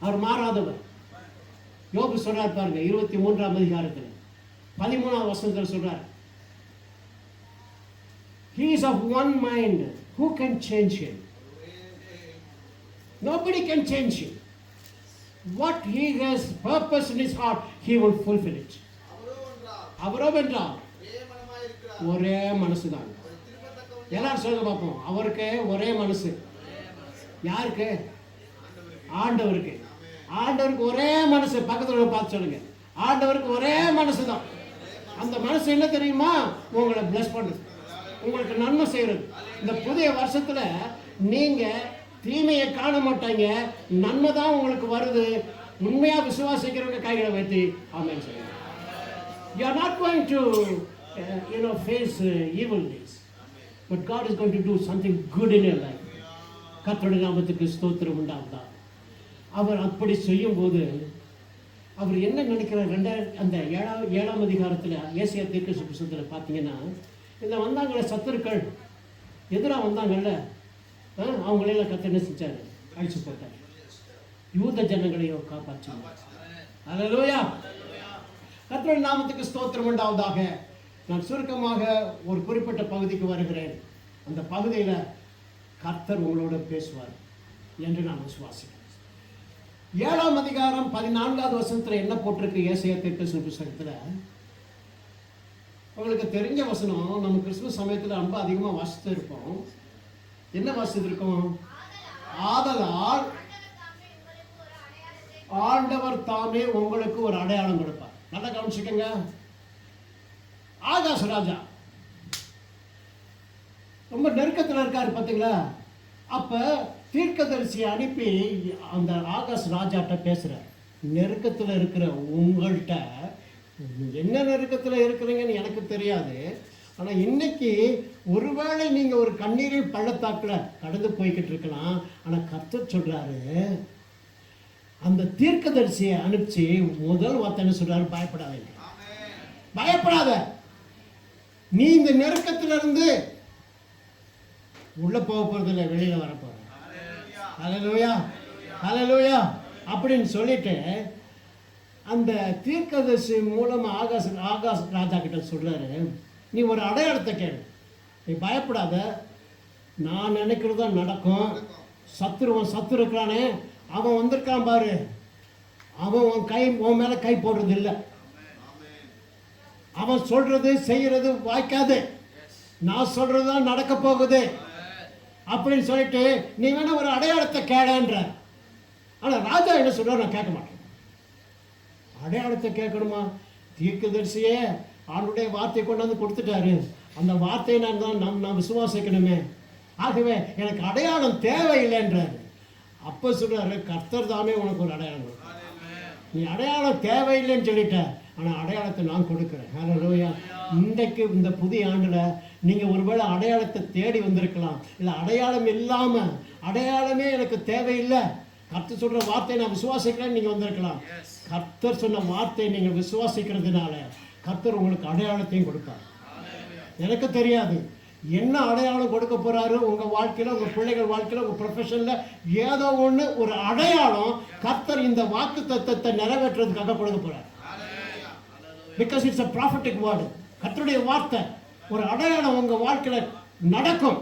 அவர் மாறாதவர். யோபு சொல்றார் பாருங்க, 23ஆம் அதிகாரத்துல 13ஆம் வசனத்தில் சொல்றார், He is of one mind. Who can change him? Nobody can change him. What he has purpose in his heart, he will fulfill it. அவரோ என்றால் ஒரே மனசுதான். எல்லாரும் சொல்லுங்க பார்ப்போம். அவருக்கு ஒரே மனசு. யாருக்கு? ஆண்டவருக்கு. ஆண்டவருக்கு ஒரே மனசு. பக்கத்துல பார்த்து சொல்லுங்க, ஆண்டவருக்கு ஒரே மனசு தான். அந்த மனசு என்ன தெரியுமா? உங்களை பிளஸ் பண்ணுது, உங்களுக்கு நன்மை செய்யறது. இந்த புதிய வருஷத்துல நீங்க தீமையை காண மாட்டாங்க, நன்மை தான் உங்களுக்கு வருது. உண்மையா விசுவாசிக்கிறவங்க கைகளை வைத்து ஆமென் சொல்லுங்க. You are not going to face evil days. But God is going to do something good in your life. கர்த்தருடைய நாமத்துக்கு ஸ்தோத்திரம் உண்டாகுதா. அவர் அப்படி செய்யும்போது அவர் என்ன நினைக்கிறார்? அந்த ஏழாம் அதிகாரத்தில் ஏசாயா தீர்க்கதரிசி புத்தகத்தில் பார்த்தீங்கன்னா, இந்த வந்தாங்களே சத்துருக்கள் எதிராக வந்தாங்கல்ல, அவங்களெல்லாம் கர்த்தர் என்ன செஞ்சார்? அழிச்சு போட்டார். யூத ஜனங்களையும் காப்பாற்றினார். அல்லேலூயா. கர்த்தருடைய நாமத்துக்கு ஸ்தோத்திரம் உண்டாவதாக. நான் சுருக்கமாக ஒரு குறிப்பிட்ட பகுதிக்கு வருகிறேன். அந்த பகுதியில் கர்த்தர் உங்களோட பேசுவார் என்று நான் விசுவாசிக்கிறேன். 7ஆம் அதிகாரம் 14வது வசனத்தில் என்ன போட்டிருக்கு? ஏசாயா தீர்க்கதரிசி புத்தகத்தில் உங்களுக்கு தெரிஞ்ச வசனம். நம்ம கிறிஸ்துமஸ் சமயத்தில் ரொம்ப அதிகமாக வாசித்து இருப்போம். என்ன வாசித்து இருக்கோம்? ஆதலால் ஆண்டவர் தாமே உங்களுக்கு ஒரு அடையாளம் கொடுப்பார். நல்லா கவனிச்சுக்கங்க. ஆகாஷ் ராஜா ரொம்ப நெருக்கத்தில் இருக்காரு பார்த்தீங்களா? அப்ப தீர்க்கதரிசியை அனுப்பி அந்த ஆகாஷ் ராஜாட்ட பேசுறார். நெருக்கத்தில் இருக்கிற உங்கள்கிட்ட என்ன நெருக்கத்தில் இருக்கிறீங்கன்னு எனக்கு தெரியாது. ஆனால் இன்னைக்கு ஒருவேளை நீங்கள் ஒரு கண்ணீரில் பள்ளத்தாக்கில் கடந்து போய்கிட்டு இருக்கலாம். ஆனால் கர்த்தர் சொல்றாரு, அந்த தீர்க்கதரிசியை அனுப்பிச்சு முதல் வார்த்தை என்ன சொல்றாரு? பயப்படாதீங்க, பயப்படாத. நீ இந்த நெருக்கத்திலிருந்து உள்ள போக போறதில்லை, வெளியில வர போற. ஹல்லேலூயா, ஹல்லேலூயா அப்படின்னு சொல்லிட்டு அந்த தீர்க்கதரிசி மூலமா ஆகாஷ் ராஜா கிட்ட சொல்றாரு, நீ ஒரு அடையாளத்தை கேளு, நீ பயப்படாத, நான் நினைக்கிறதா நடக்கும். சத்துரு இருக்கிறானே, அவன் வந்திருக்கான் பாரு, அவன் உன் மேல கை போடுறது இல்லை, அவன் சொல்றது செய்யறது வாய்க்காது, நான் சொல்றதுதான் நடக்க போகுது அப்படின்னு சொல்லிட்டு நீ வேணா ஒரு அடையாளத்தை கேளன்ற. ஆனா ராஜா என்ன சொல்ற? நான் கேட்க மாட்டேன். அடையாளத்தை கேட்கணுமா? தீர்க்கதரிசியே அவனுடைய வார்த்தையை கொண்டு வந்து கொடுத்துட்டாரு. அந்த வார்த்தையை நான் விசுவாசிக்கணுமே. ஆகவே எனக்கு அடையாளம் தேவையில்லைன்றாரு. அப்ப சொல்றாரு, கர்த்தர் தாமே உனக்கு ஒரு அடையாளம் கொடுக்கும். நீ அடையாளம் தேவையில்லைன்னு சொல்லிட்ட, ஆனால் அடையாளத்தை நான் கொடுக்குறேன். ஹல்லேலூயா. இன்றைக்கு இந்த புதிய ஆண்டில் நீங்கள் ஒருவேளை அடையாளத்தை தேடி வந்திருக்கலாம். இல்லை அடையாளம் இல்லாமல், அடையாளமே எனக்கு தேவையில்லை, கர்த்தர் சொல்கிற வார்த்தையை நான் விசுவாசிக்கிறேன்னு நீங்கள் வந்திருக்கலாம். கர்த்தர் சொன்ன வார்த்தையை நீங்கள் விசுவாசிக்கிறதுனால கர்த்தர் உங்களுக்கு அடையாளத்தையும் கொடுப்பார். எனக்கு தெரியாது என்ன அடையாளம் கொடுக்க போறாரு உங்கள் வாழ்க்கையில், உங்கள் பிள்ளைகள் வாழ்க்கையில், உங்கள் ப்ரொஃபஷனில். ஏதோ ஒன்று ஒரு அடையாளம் கர்த்தர் இந்த வாக்கு தத்தத்தை நிறைவேற்றுறதுக்காக கொடுக்க போறார். Because it's a prophetic word. கர்த்தருடைய வார்த்தை ஒரு அடையாளம் உங்க வாழ்க்கையில நடக்கும்.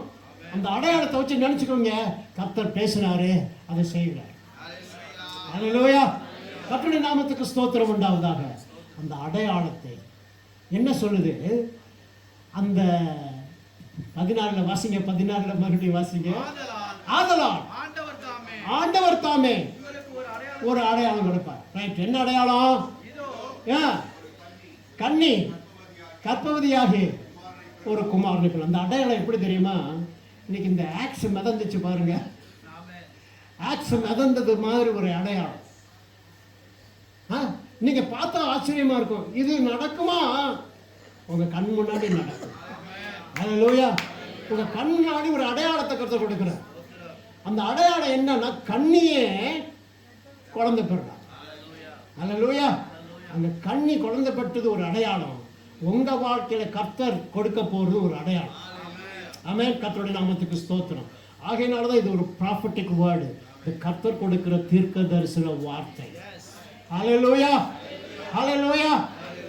அந்த அடையாளத்தை வச்சு நினைச்சுக்கோங்க, கர்த்தர் பேசினாரு, அதை செய்கிறார். ஹல்லேலூயா. கர்த்தருடைய நாமத்துக்கு ஸ்தோத்திரம் உண்டாவதாக. அந்த அடையாளத்தை என்ன சொல்லுது? அந்த 14 வாசிங்க, 14 மறுபடியும் வாசிங்க. ஆதலால் ஆண்டவர் தாமே ஒரு அடையாளம் கொடுப்பார். ரைட், என்ன அடையாளம்? கன்னி கர்ப்பவதியாகி ஒரு குமாரனுக்கு. அந்த அடையாளம் எப்படி தெரியுமா? இன்னைக்கு இந்த ஆக்ஸ் மிதந்துச்சு பாருங்க, ஆக்ஸ் மிதந்தது மாதிரி ஒரு அடையாளம். நீங்க பார்த்தா ஆச்சரியமா இருக்கும். இது நடக்குமா? உங்க கண் முன்னாடி நடக்கும். ஹல்லேலூயா. உங்க கண் முன்னாடி ஒரு அடையாளத்தை கர்த்தர் கொடுக்கிறார். அந்த அடையாளம் என்னன்னா, கண்ணியே குழந்தை பெறுறார். ஹல்லேலூயா. அந்த கண்ணி குழந்தை பெற்றது ஒரு அடையாளம். உங்க வாழ்க்கையில கர்த்தர் கொடுக்க போறது ஒரு அடையாளம். ஆமென். கர்த்தருடைய நாமத்துக்கு ஸ்தோத்திரம். ஆகையினாலதான் இது ஒரு ப்ராஃபட்டிக் வேர்டு. இது கர்த்தர் கொடுக்கிற தீர்க்க தரிசன வார்த்தை. ஹல்லேலூயா, ஹல்லேலூயா.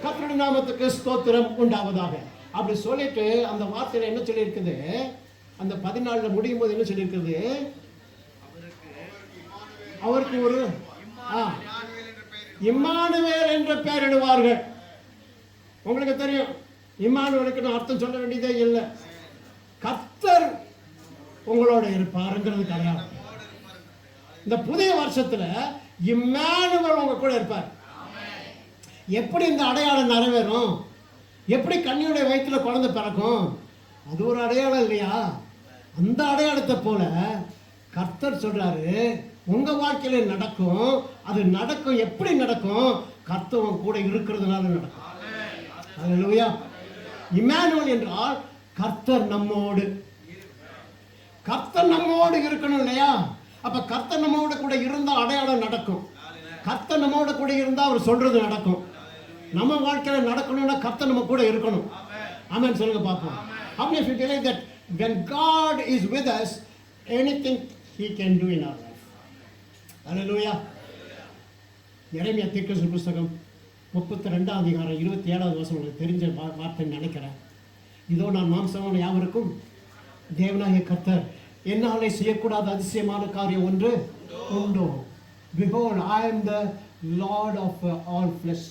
கர்த்தருடைய நாமத்துக்கு ஸ்தோத்திரம் உண்டாவதாக. அப்படி சொல்லிட்டு அந்த வார்த்தையில என்ன சொல்லி இருக்குது? அந்த 14 முடியும் போது என்ன சொல்லி இருக்குது? அவருக்கு ஒரு இம்மானுவேல் என்ற பெயரிடுவார்கள். உங்களுக்கு தெரியும், இம்மானுவேலுக்கு அர்த்தம் சொல்ல வேண்டியதே இல்லை. கர்த்தர் உங்களோட இருப்பாருங்கிறது கிடையாது. இந்த புதிய வருஷத்துல இம்மானுவேல் உங்க கூட இருப்பார். எப்படி இந்த அடையாளம் நிறைவேறும்? எப்படி கன்னியுடைய வயிற்றுல குழந்தை பிறக்கும்? அது ஒரு அடையாளம் இல்லையா? அந்த அடையாளத்தை போல கர்த்தர் சொல்றாரு, உங்க வாழ்க்கையில நடக்கும். அது நடக்கும். எப்படி நடக்கும்? கர்த்தர் கூட இருக்கிறதுனால நடக்கும். ஹல்லேலூயா. இம்மானுவேல் என்றால் கர்த்தர் நம்மோடு. கர்த்தர் நம்மோடு இருக்கணும் இல்லையா? அப்ப கர்த்தர் நம்மோடு கூட இருந்தால் அடையாளம் நடக்கும். கர்த்தர் நம்மோடு கூட இருந்தால் அவர் சொல்றது நடக்கும். நம்ம வாழ்க்கையில நடக்கணும்னா கர்த்தர் நம்ம கூட இருக்கணும். ஆமென் சொல்லுங்க பாப்போம். How many of you believe that when God is with us, anything He can do in our life? Hallelujah. எரேமியா தீர்க்கதரிசி புத்தகம் 32 அதிகாரம் 27வது வசனம் உங்களுக்கு தெரிஞ்ச வார்த்தை நினைக்கிறேன். இதோ நான் மாம்சமான யாவருக்கும் தேவனாகிய கர்த்தர் என்னாலே செய்யக்கூடாத அதிசயமான காரியம் ஒன்று உண்டோ. Behold, I am the Lord of all flesh,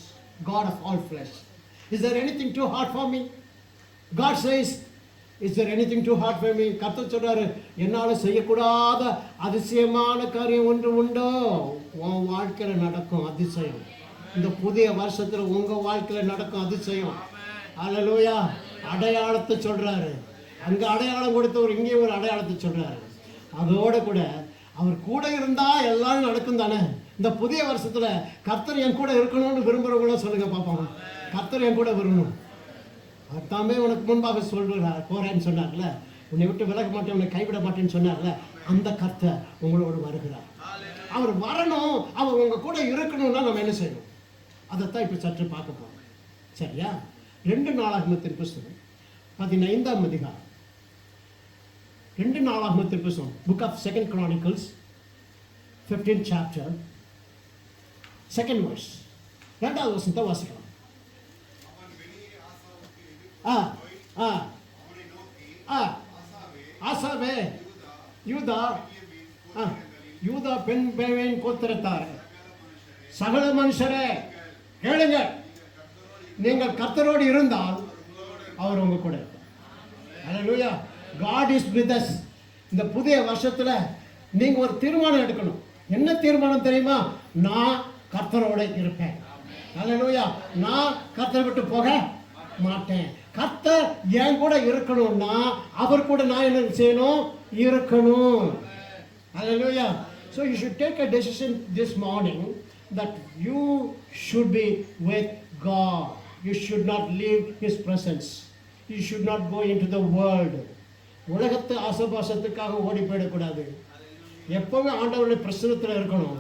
God of all flesh. Is there anything too hard for me? God says, is there anything too hard for me? கர்த்தர் சொல்றாரு, என்னால செய்யக்கூடாத அதிசயமான காரியம் ஒன்று உண்டோ. உன் வாழ்க்கையில நடக்கும் அதிசயம். இந்த புதிய வருஷத்துல உங்க வாழ்க்கையில நடக்கும் அதிசயம். அல்லேலூயா. அடையாளத்தை சொல்றாரு. அங்க அடையாளம் கொடுத்தவர் இங்கே ஒரு அடையாளத்தை சொல்றாரு. அதோட கூட அவர் கூட இருந்தா எல்லாம் நடக்கும் தானே. இந்த புதிய வருஷத்துல கர்த்தர் என் கூட இருக்கணும்னு விரும்புறவங்கள சொல்லுங்க பாப்போம். கர்த்தர் என் கூட வரணும். அதாமே உனக்கு முன்பாக சொல்றார் போறேன்னு சொன்னார்ல, உன்னை விட்டு விலக மாட்டேன், உன்னை கைவிட மாட்டேன்னு சொன்னார்ல, அந்த கர்த்தர் உங்களோடு வருகிறார். அவர் வரணும், அவர் உங்க கூட இருக்கணும்னா நம்ம என்ன செய்யணும்? அதைத்தான் இப்போ சற்று பார்க்க போறோம். சரியா? 2 நாளாகமத்தின் புத்தகம் 15ஆம் அதிகாரம். 2 நாளாகமத்தின் புத்தகம், book of 2 Chronicles 15th chapter 2nd verse. 2வது வசனத்தை வாசிக்கலாம். ஆசாவே யூதா யூதா பென்யமீன் கோத்திரத்தாரே சகல மனுஷரே கேளுங்க, நீங்கள் கர்த்தரோடு இருந்தால் அவர் உங்க கூட இருப்பார். ஹல்லேலூயா. God is with us. இந்த புதிய வருஷத்துல நீங்க ஒரு தீர்மானம் எடுக்கணும். என்ன தீர்மானம் தெரியுமா? நான் கர்த்தரோட இருப்பேன். ஹல்லேலூயா. நான் கர்த்தரை விட்டு போக மாட்டேன். கர்த்தர் என் கூட இருக்கணும்னா அவர் கூட நான் என்ன செய்யணும்? இருக்கணும். Hallelujah. So you should take a decision this morning that you should be with God. You should not leave His presence. You should not go into the world. உலகத்து ஆசபாசத்துக்காக ஓடி போயிடக்கூடாது. எப்பவுமே ஆண்டவருடைய பிரசன்னத்தில் இருக்கணும்.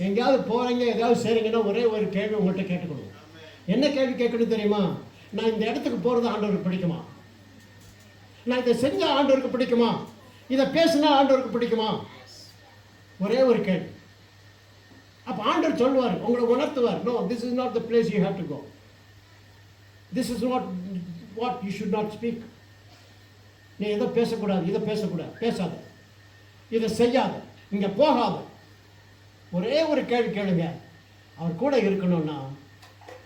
எங்கேயாவது போறீங்க, ஏதாவது செய்றீங்கன்னா ஒரே ஒரு கேள்வி உங்கள்கிட்ட கேட்டுக்கணும். என்ன கேள்வி கேட்கணும் தெரியுமா? நான் இந்த இடத்துக்கு போகிறது ஆண்டவருக்கு பிடிக்குமா? நான் இதை செஞ்ச ஆண்டவருக்கு பிடிக்குமா? இதை பேசினா ஆண்டவருக்கு பிடிக்குமா? ஒரே ஒரு கேள்வி. அப்போ ஆண்டவர் சொல்லுவார், உங்களை உணர்த்துவார். No, this is not the place you have to go. This is not what you should not speak. நீ எதை பேசக்கூடாது, இதை பேசக்கூடாது, பேசாத, இதை செய்யாத, இங்கே போகாத. ஒரே ஒரு கேள்வி கேளுங்க. அவர் கூட இருக்கணும்னா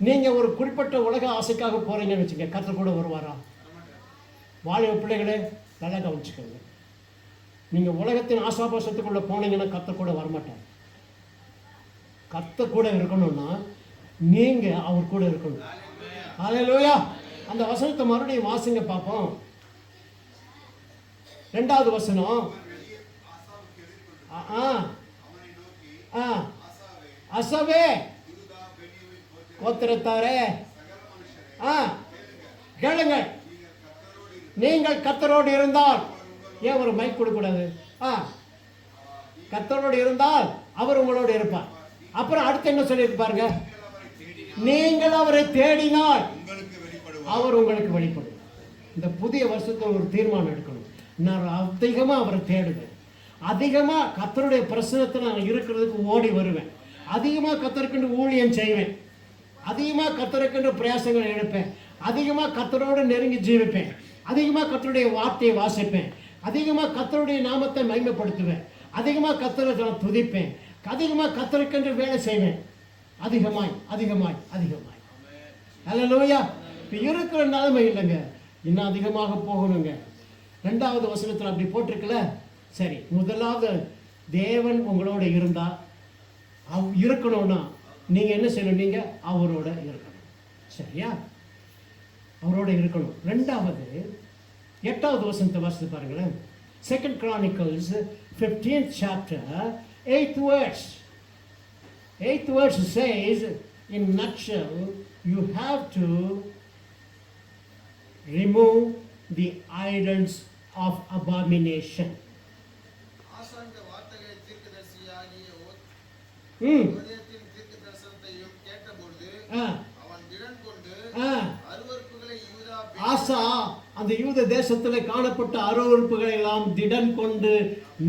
நீங்கள் ஒரு குறிப்பிட்ட உலக ஆசைக்காக போகிறீங்கன்னு வச்சுங்க, கர்த்தர் கூட வருவாரா? வாலிப பிள்ளைகளே நல்லா கவனிச்சுக்கோங்க. நீங்கள் உலகத்தின் ஆசாபாசத்துக்குள்ளே போனீங்கன்னா கர்த்தர் கூட வரமாட்டார். கர்த்தர் கூட இருக்கணும்னா நீங்கள் அவர் கூட இருக்கணும். ஹல்லேலூயா. அந்த வசனத்தை மறுபடியும் வாசிங்க பார்ப்போம். 2வது வசனம். ஆசாவே கோத்திரத்தாரே கேளுங்க, நீங்கள் கர்த்தரோடு இருந்தால். ஏன் ஒரு மைக் கொடுக்கூடாது? கர்த்தரோடு இருந்தால் அவர் உங்களோடு இருப்பார். அப்புறம் அடுத்து என்ன சொல்லியிருப்பாருங்க? நீங்கள் அவரை தேடினால் அவர் உங்களுக்கு வெளிப்படும். இந்த புதிய வருஷத்துல ஒரு தீர்மானம் எடுக்கணும். நான் அதிகமாக அவரை தேடுவேன். அதிகமாக கர்த்தருடைய பிரசன்னத்தில் நான் இருக்கிறதுக்கு ஓடி வருவேன். அதிகமாக கர்த்தருக்கென்று ஊழியம் செய்வேன். அதிகமாக கர்த்தருக்கென்று பிரயாசங்களை எடுப்பேன். அதிகமாக கர்த்தரோடு நெருங்கி ஜீவிப்பேன். அதிகமாக கர்த்தருடைய வார்த்தையை வாசிப்பேன். அதிகமாக கர்த்தருடைய நாமத்தை மகிமைப்படுத்துவேன். அதிகமாக கர்த்தரை நான் துதிப்பேன். அதிகமாக கர்த்தருக்கென்று வேலை செய்வேன். அதிகமாய் அதிகமாய் அதிகமாய். ஹல்லேலூயா. இப்போ இருக்கிற நிலைமை இல்லைங்க, இன்னும் அதிகமாக போகணுங்க. 2வது வசனத்தில் அப்படி போட்டிருக்கல. சரி, முதலாவது தேவன் உங்களோட இருந்தால் இருக்கணும்னா நீங்கள் என்ன செய்யணும்? நீங்கள் அவரோட இருக்கணும். சரியா? அவரோட இருக்கணும். 2வது 8வது வசனத்தை வாசித்து பாருங்களேன். 2 Chronicles 15th chapter 8th verse. 8th verse says, in nutshell, you have to remove the idols of abomination. ஆசா இந்த வார்த்தைகளை தீர்க்கதரிசியாகிய ம் ஓபேத்தின் தீர்க்கதரிசனத்தையும் கேட்டபொழுது ஆ அவன் திடன் கொண்டு ஆ அருவருப்புகளை யூதா ஆசா அந்த யூத தேசத்தில் காணப்பட்ட அருவருப்புகளை எல்லாம் திடன் கொண்டு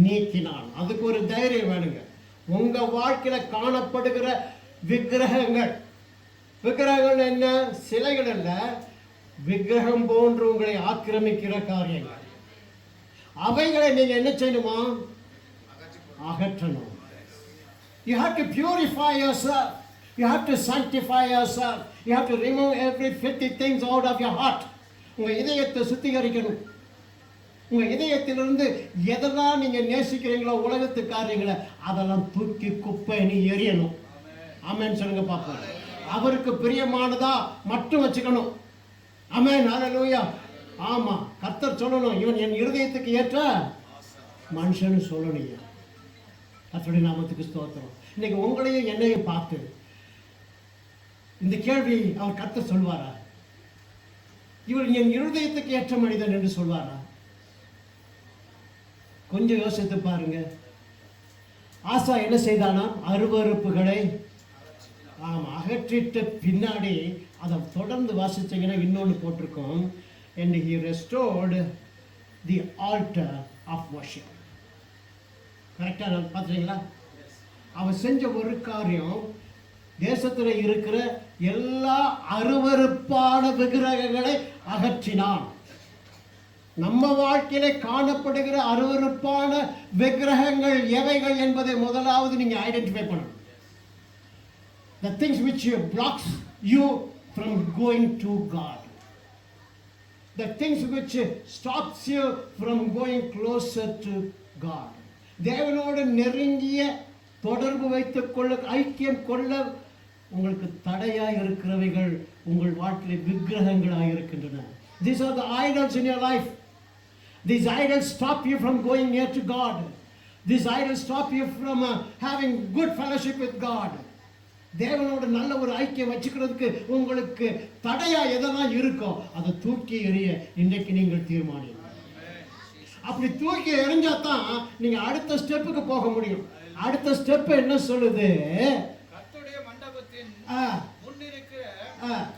நீக்கினான். அதுக்கு ஒரு தைரியம் வேணுங்க. உங்க வாழ்க்கையில காணப்படுகிற விக்கிரகங்கள் என்ன? சிலைகள் அல்ல, விக்கிரகம் போன்று உங்களை ஆக்கிரமிக்கிற காரியங்கள். அவைகளை நீங்க என்ன செய்யணுமா? அகற்றணும். You have to purify yourself. You have to sanctify yourself. You have to remove every filthy things out of your heart. உங்க இதயத்தை சுத்திகரிக்கணும். உங்க இதயத்திலிருந்து எதெல்லாம் நீங்க நேசிக்கிறீங்களோ உலகத்து காரியங்களை அதெல்லாம் தூக்கி குப்பை நீ எரியணும். ஆமென் சொல்லுங்க பாப்போம். அவருக்கு பிரியமானதா மட்டும் வச்சுக்கணும். ஆமென் ஹல்லேலூயா. ஆமா, கர்த்தர் சொல்லணும், இவன் என் இருதயத்துக்கு ஏற்ற மனுஷன் சொல்லணும். கர்த்தருடைய நாமத்துக்கு ஸ்தோத்திரம். இன்னைக்கு உங்களையும் என்னையும் பார்த்து இந்த கேள்வி அவர் கர்த்தர் சொல்வாரா? இவர் என் இருதயத்துக்கு ஏற்ற மனிதன் என்று சொல்வாரா? கொஞ்சம் யோசித்து பாருங்க. ஆசா என்ன செய்தானா? அருவருப்புகளை அகற்றிட்ட பின்னாடி அதை தொடர்ந்து வாசிச்சீங்கன்னா இன்னொன்று போட்டிருக்கோம். and he restored the altar of worship. கரெக்டா பார்த்தீங்களா? அவன் செஞ்ச ஒரு காரியம், தேசத்தில் இருக்கிற எல்லா அருவருப்பான விக்கிரகங்களை அகற்றினான். நம்ம வாழ்க்கையில காணப்படுகிற அருவருப்பான விக்கிரகங்கள் எவைகள் என்பதை முதலாவது நீங்க ஐடென்டிஃபை பண்ணணும். The things which blocks you from going to God. The things which stops you from going closer to God. தேவனோடு நெருங்கிய தொடர்பு வைத்துக் கொள்ள, ஐக்கியம் கொள்ள உங்களுக்கு தடையாய் இருக்கிறவைகள் உங்கள் வாழ்க்கையில் விக்கிரகங்களாய் இருக்கின்றன. These are the idols in your life. These idols stop you from going near to God. These idols stop you from having good fellowship with God. தேவனோட நல்ல ஒரு ஐக்கியம் வச்சுக்கிறதுக்கு உங்களுக்கு தடையா எதெல்லாம் இருக்கோ அதை தூக்கி எறிய இன்றைக்கு நீங்கள் தீர்மானிங்க. அப்படி தூக்கி எறிஞ்சா தான் நீங்க அடுத்த ஸ்டெப்புக்கு போக முடியும். அடுத்த ஸ்டெப் என்ன சொல்லுது? கர்த்தருடைய மண்டபத்தின் முன்னிருக்கிற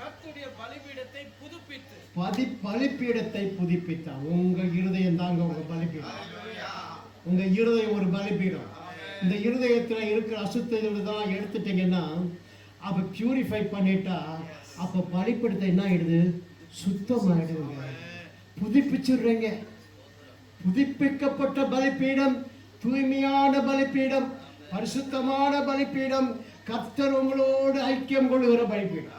கர்த்தருடைய பலிபீடத்தை புதுப்பித்து பலிபீடத்தை புதுப்பித்தான். உங்க இருதயம் தாங்க உங்க பலிபீடம். உங்க இருதயம் ஒரு பலிபீடம். இந்த இருதயத்தில் இருக்கிற அசுத்தங்கள் தான் எடுத்துட்டீங்கன்னா அப்போ பியூரிஃபை பண்ணிட்டா அப்போ பலிபீடத்தை என்ன ஆயிடுது? சுத்தமாயிடுங்க, புதுப்பிச்சுடுறீங்க. புதுப்பிக்கப்பட்ட பலிபீடம், தூய்மையான பலிபீடம், பரிசுத்தமான பலிபீடம், கர்த்தர் உங்களோடு ஐக்கியம் கொள்ளுகிற பலிபீடம்.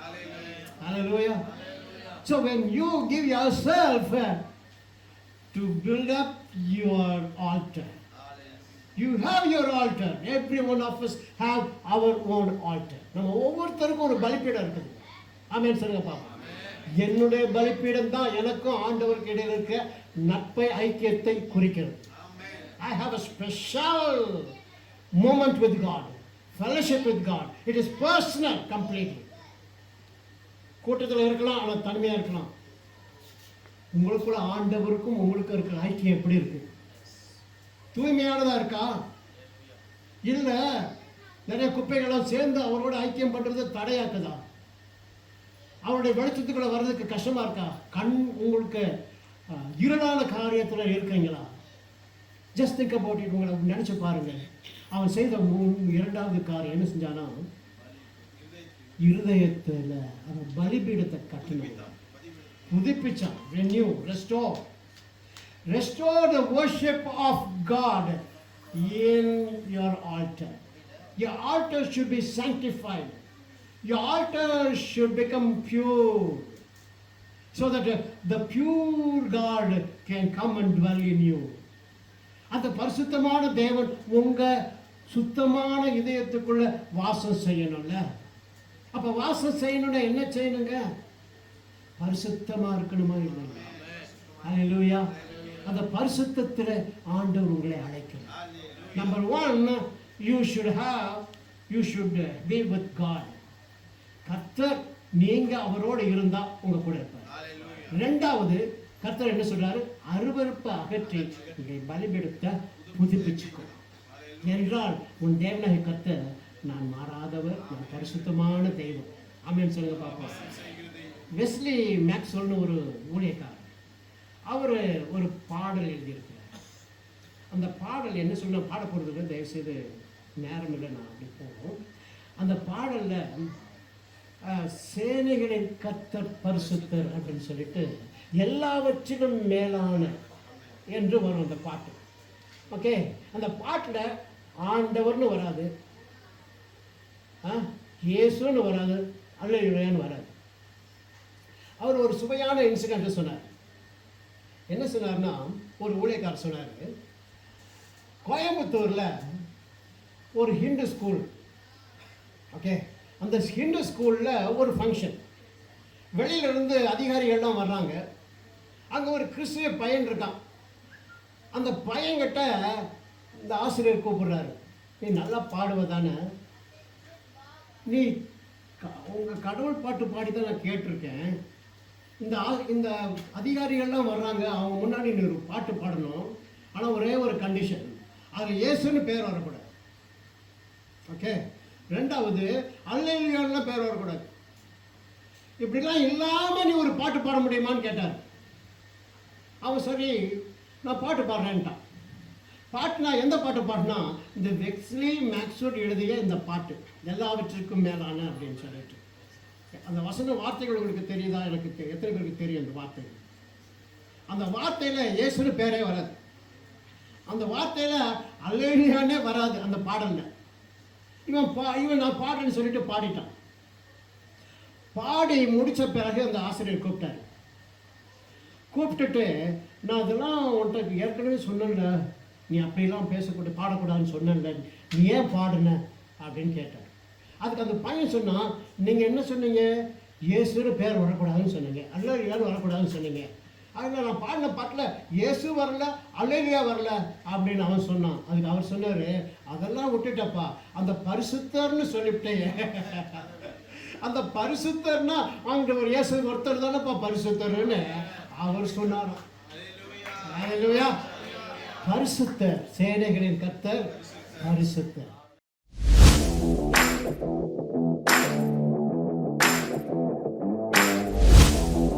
ஹல்லேலூயா. So when you give yourself to build up your altar, you have your altar. Every one of us have our own altar. நம்ம ஒவ்வொருத்தருக்கும் ஒரு பலிபீடம் இருக்குது. ஆமென் சொல்லுங்க பாப்போம். என்னுடைய பலிபீடம் தான் எனக்கும் ஆண்டவருக்கு இடையில இருக்க நட்பை, ஐக்கியத்தை குறிக்கிறது. I have a special moment with God, fellowship with God. It is personal completely. கூட்டத்தில் இருக்கலாம், ஆனால் தனிமையாக இருக்கலாம். உங்களுக்குள்ள ஆண்டவருக்கும் உங்களுக்கும் இருக்கிற ஐக்கியம் எப்படி இருக்கு? தூய்மையானதா இருக்கா? இல்ல நிறைய குப்பைகளும் சேர்ந்து அவரோட ஐக்கியம் பண்றது தடையாக்குதா? அவருடைய வெளிச்சத்துக்குள்ள வர்றதுக்கு கஷ்டமா இருக்கா? கண் உங்களுக்கு இருளான காரியத்தில் இருக்கீங்களா? Just think about it. உங்களை நினைச்சு பாருங்க. அவன் செய்த இரண்டாவது காரியம் என்ன செஞ்சானா? இருதயத்தில் அவன் பலிபீடத்தை கட்டினான், புதுப்பிச்சான். renew, restore the worship of God in your altar. Your altar should be sanctified. Your altar should become pure, so that the pure God can come and dwell in you. அந்த பரிசுத்தமான தேவன் உங்க சுத்தமான இதயத்துக்குள்ள வாசம் செய்யணும்ல. அப்ப வாசம் செய்யணும்னா என்ன செய்யணுங்க? பரிசுத்தமா இருக்கணுமா இல்லையா? ஹல்லேலூயா. அந்த பரிசுத்தத்தில் ஆண்டவர் உங்களை அழைக்கிறார். Number 1, you should be with God. கர்த்தர் நீங்க அவரோடு இருந்தா உங்க கூட இருப்பார். ரெண்டாவது கர்த்தர் என்ன சொல்றாரு? அருவருப்பை அகற்றி இதை பலிபீடத்தை புதுப்பிச்சுக்கோ என்றால் உன் தேவனாகிய கர்த்தர் நான் மாறாதவர், நான் பரிசுத்தமான தெய்வம். ஆமென் சொல்லுங்க பாப்பா. வெஸ்லி மேக்ஸ்வெல்னு ஒரு ஊழியக்காரர், அவர் ஒரு பாடல் எழுதியிருக்கிறார். அந்த பாடல் என்ன சொல்ல பாட போகிறதுக்கு தயவுசெய்து நேரம் இல்லை, நான் அப்படி போவோம். அந்த பாடலில் சேனைகளின் கர்த்தர் பரிசுத்தர் அப்படின்னு சொல்லிட்டு எல்லாவற்றிலும் மேலான என்று வரும் அந்த பாட்டு. ஓகே, அந்த பாட்டில் ஆண்டவர்னு வராது, இயேசுன்னு வராது, அல்லேலூயான்னு வராது. அவர் ஒரு சுவையான இன்சிடென்ட் சொன்னார். என்ன சொன்னார்னா, ஒரு ஊழியக்காரர் சொன்னார், கோயம்புத்தூரில் ஒரு ஹிந்து ஸ்கூல். ஓகே, அந்த ஹிந்து ஸ்கூலில் ஒரு ஃபங்க்ஷன், வெளியிலிருந்து அதிகாரிகள்லாம் வர்றாங்க. அங்கே ஒரு கிறிஸ்துவ பையன் இருக்கான். அந்த பையன்கிட்ட இந்த ஆசிரியர் கூப்பிடுறாரு, நீ நல்லா பாடுவதானே, நீ உங்கள் கடவுள் பாட்டு பாடி தான் நான் கேட்டிருக்கேன். இந்த அதிகாரிகள்லாம் வர்றாங்க, அவங்க முன்னாடி நீ ஒரு பாட்டு பாடணும். ஆனால் ஒரே ஒரு கண்டிஷன், அதில் இயேசுன்னு பேர் வரக்கூடாது. ஓகே, ரெண்டாவது அல்லேலூயான்னு பேர் வரக்கூடாது. இப்படிலாம் இல்லாமல் நீ ஒரு பாட்டு பாட முடியுமான்னு கேட்டார். அவன் சரி நான் பாட்டு பாடுறேன்ட்டான். பாட்டுனா எந்த பாட்டு பாட்டுனா இந்த வெஸ்லி மேக்ஸ்வெல் எழுதிய இந்த பாட்டு, எல்லாவற்றிற்கும் மேலான அப்படின்னு சொல்லிட்டு. அந்த வசன வார்த்தைகள் உங்களுக்கு தெரியுதா? எனக்கு எத்தனை பேருக்கு தெரியும் அந்த வார்த்தை? அந்த வார்த்தையில் இயேசுன்னு பேரே வராது, அந்த வார்த்தையில் அல்லேலூயானே வராது அந்த பாடலில். இவன் நான் பாடுறேன்னு சொல்லிட்டு பாடிட்டான். பாடி முடித்த பிறகு அந்த ஆசிரியர் கூப்பிட்டுட்டு நான் அதெல்லாம் உன்கிட்ட ஏற்கனவே சொன்னேன்ல, நீ அப்படிலாம் பேசக்கூடாது, பாடக்கூடாதுன்னு சொன்னேன்ல, நீ ஏன் பாடுன அப்படின்னு கேட்டார். அதுக்கு அந்த பையன் சொன்னான், நீங்கள் என்ன சொன்னீங்க? இயேசுன்னு பேர் வரக்கூடாதுன்னு சொன்னீங்க, அல்லேலூயான்னு வரக்கூடாதுன்னு சொன்னீங்க. அதில் நான் பாடின பாட்டில் இயேசு வரல, அல்லேலூயா வரல அப்படின்னு அவன் சொன்னான். அதுக்கு அவர் சொன்னார், அதெல்லாம் விட்டுட்டப்பா, அந்த பரிசுத்தர்னு சொல்லிவிட்டேன். அந்த பரிசுத்தர்னா ஆண்டவர் இயேசு ஒருத்தர் தானேப்பா பரிசுத்தர்னு அவர் சொன்னாராம். அல்லேலூயா. பரிசுத்தர், சேனைகளின் கர்த்தர் பரிசுத்தர்.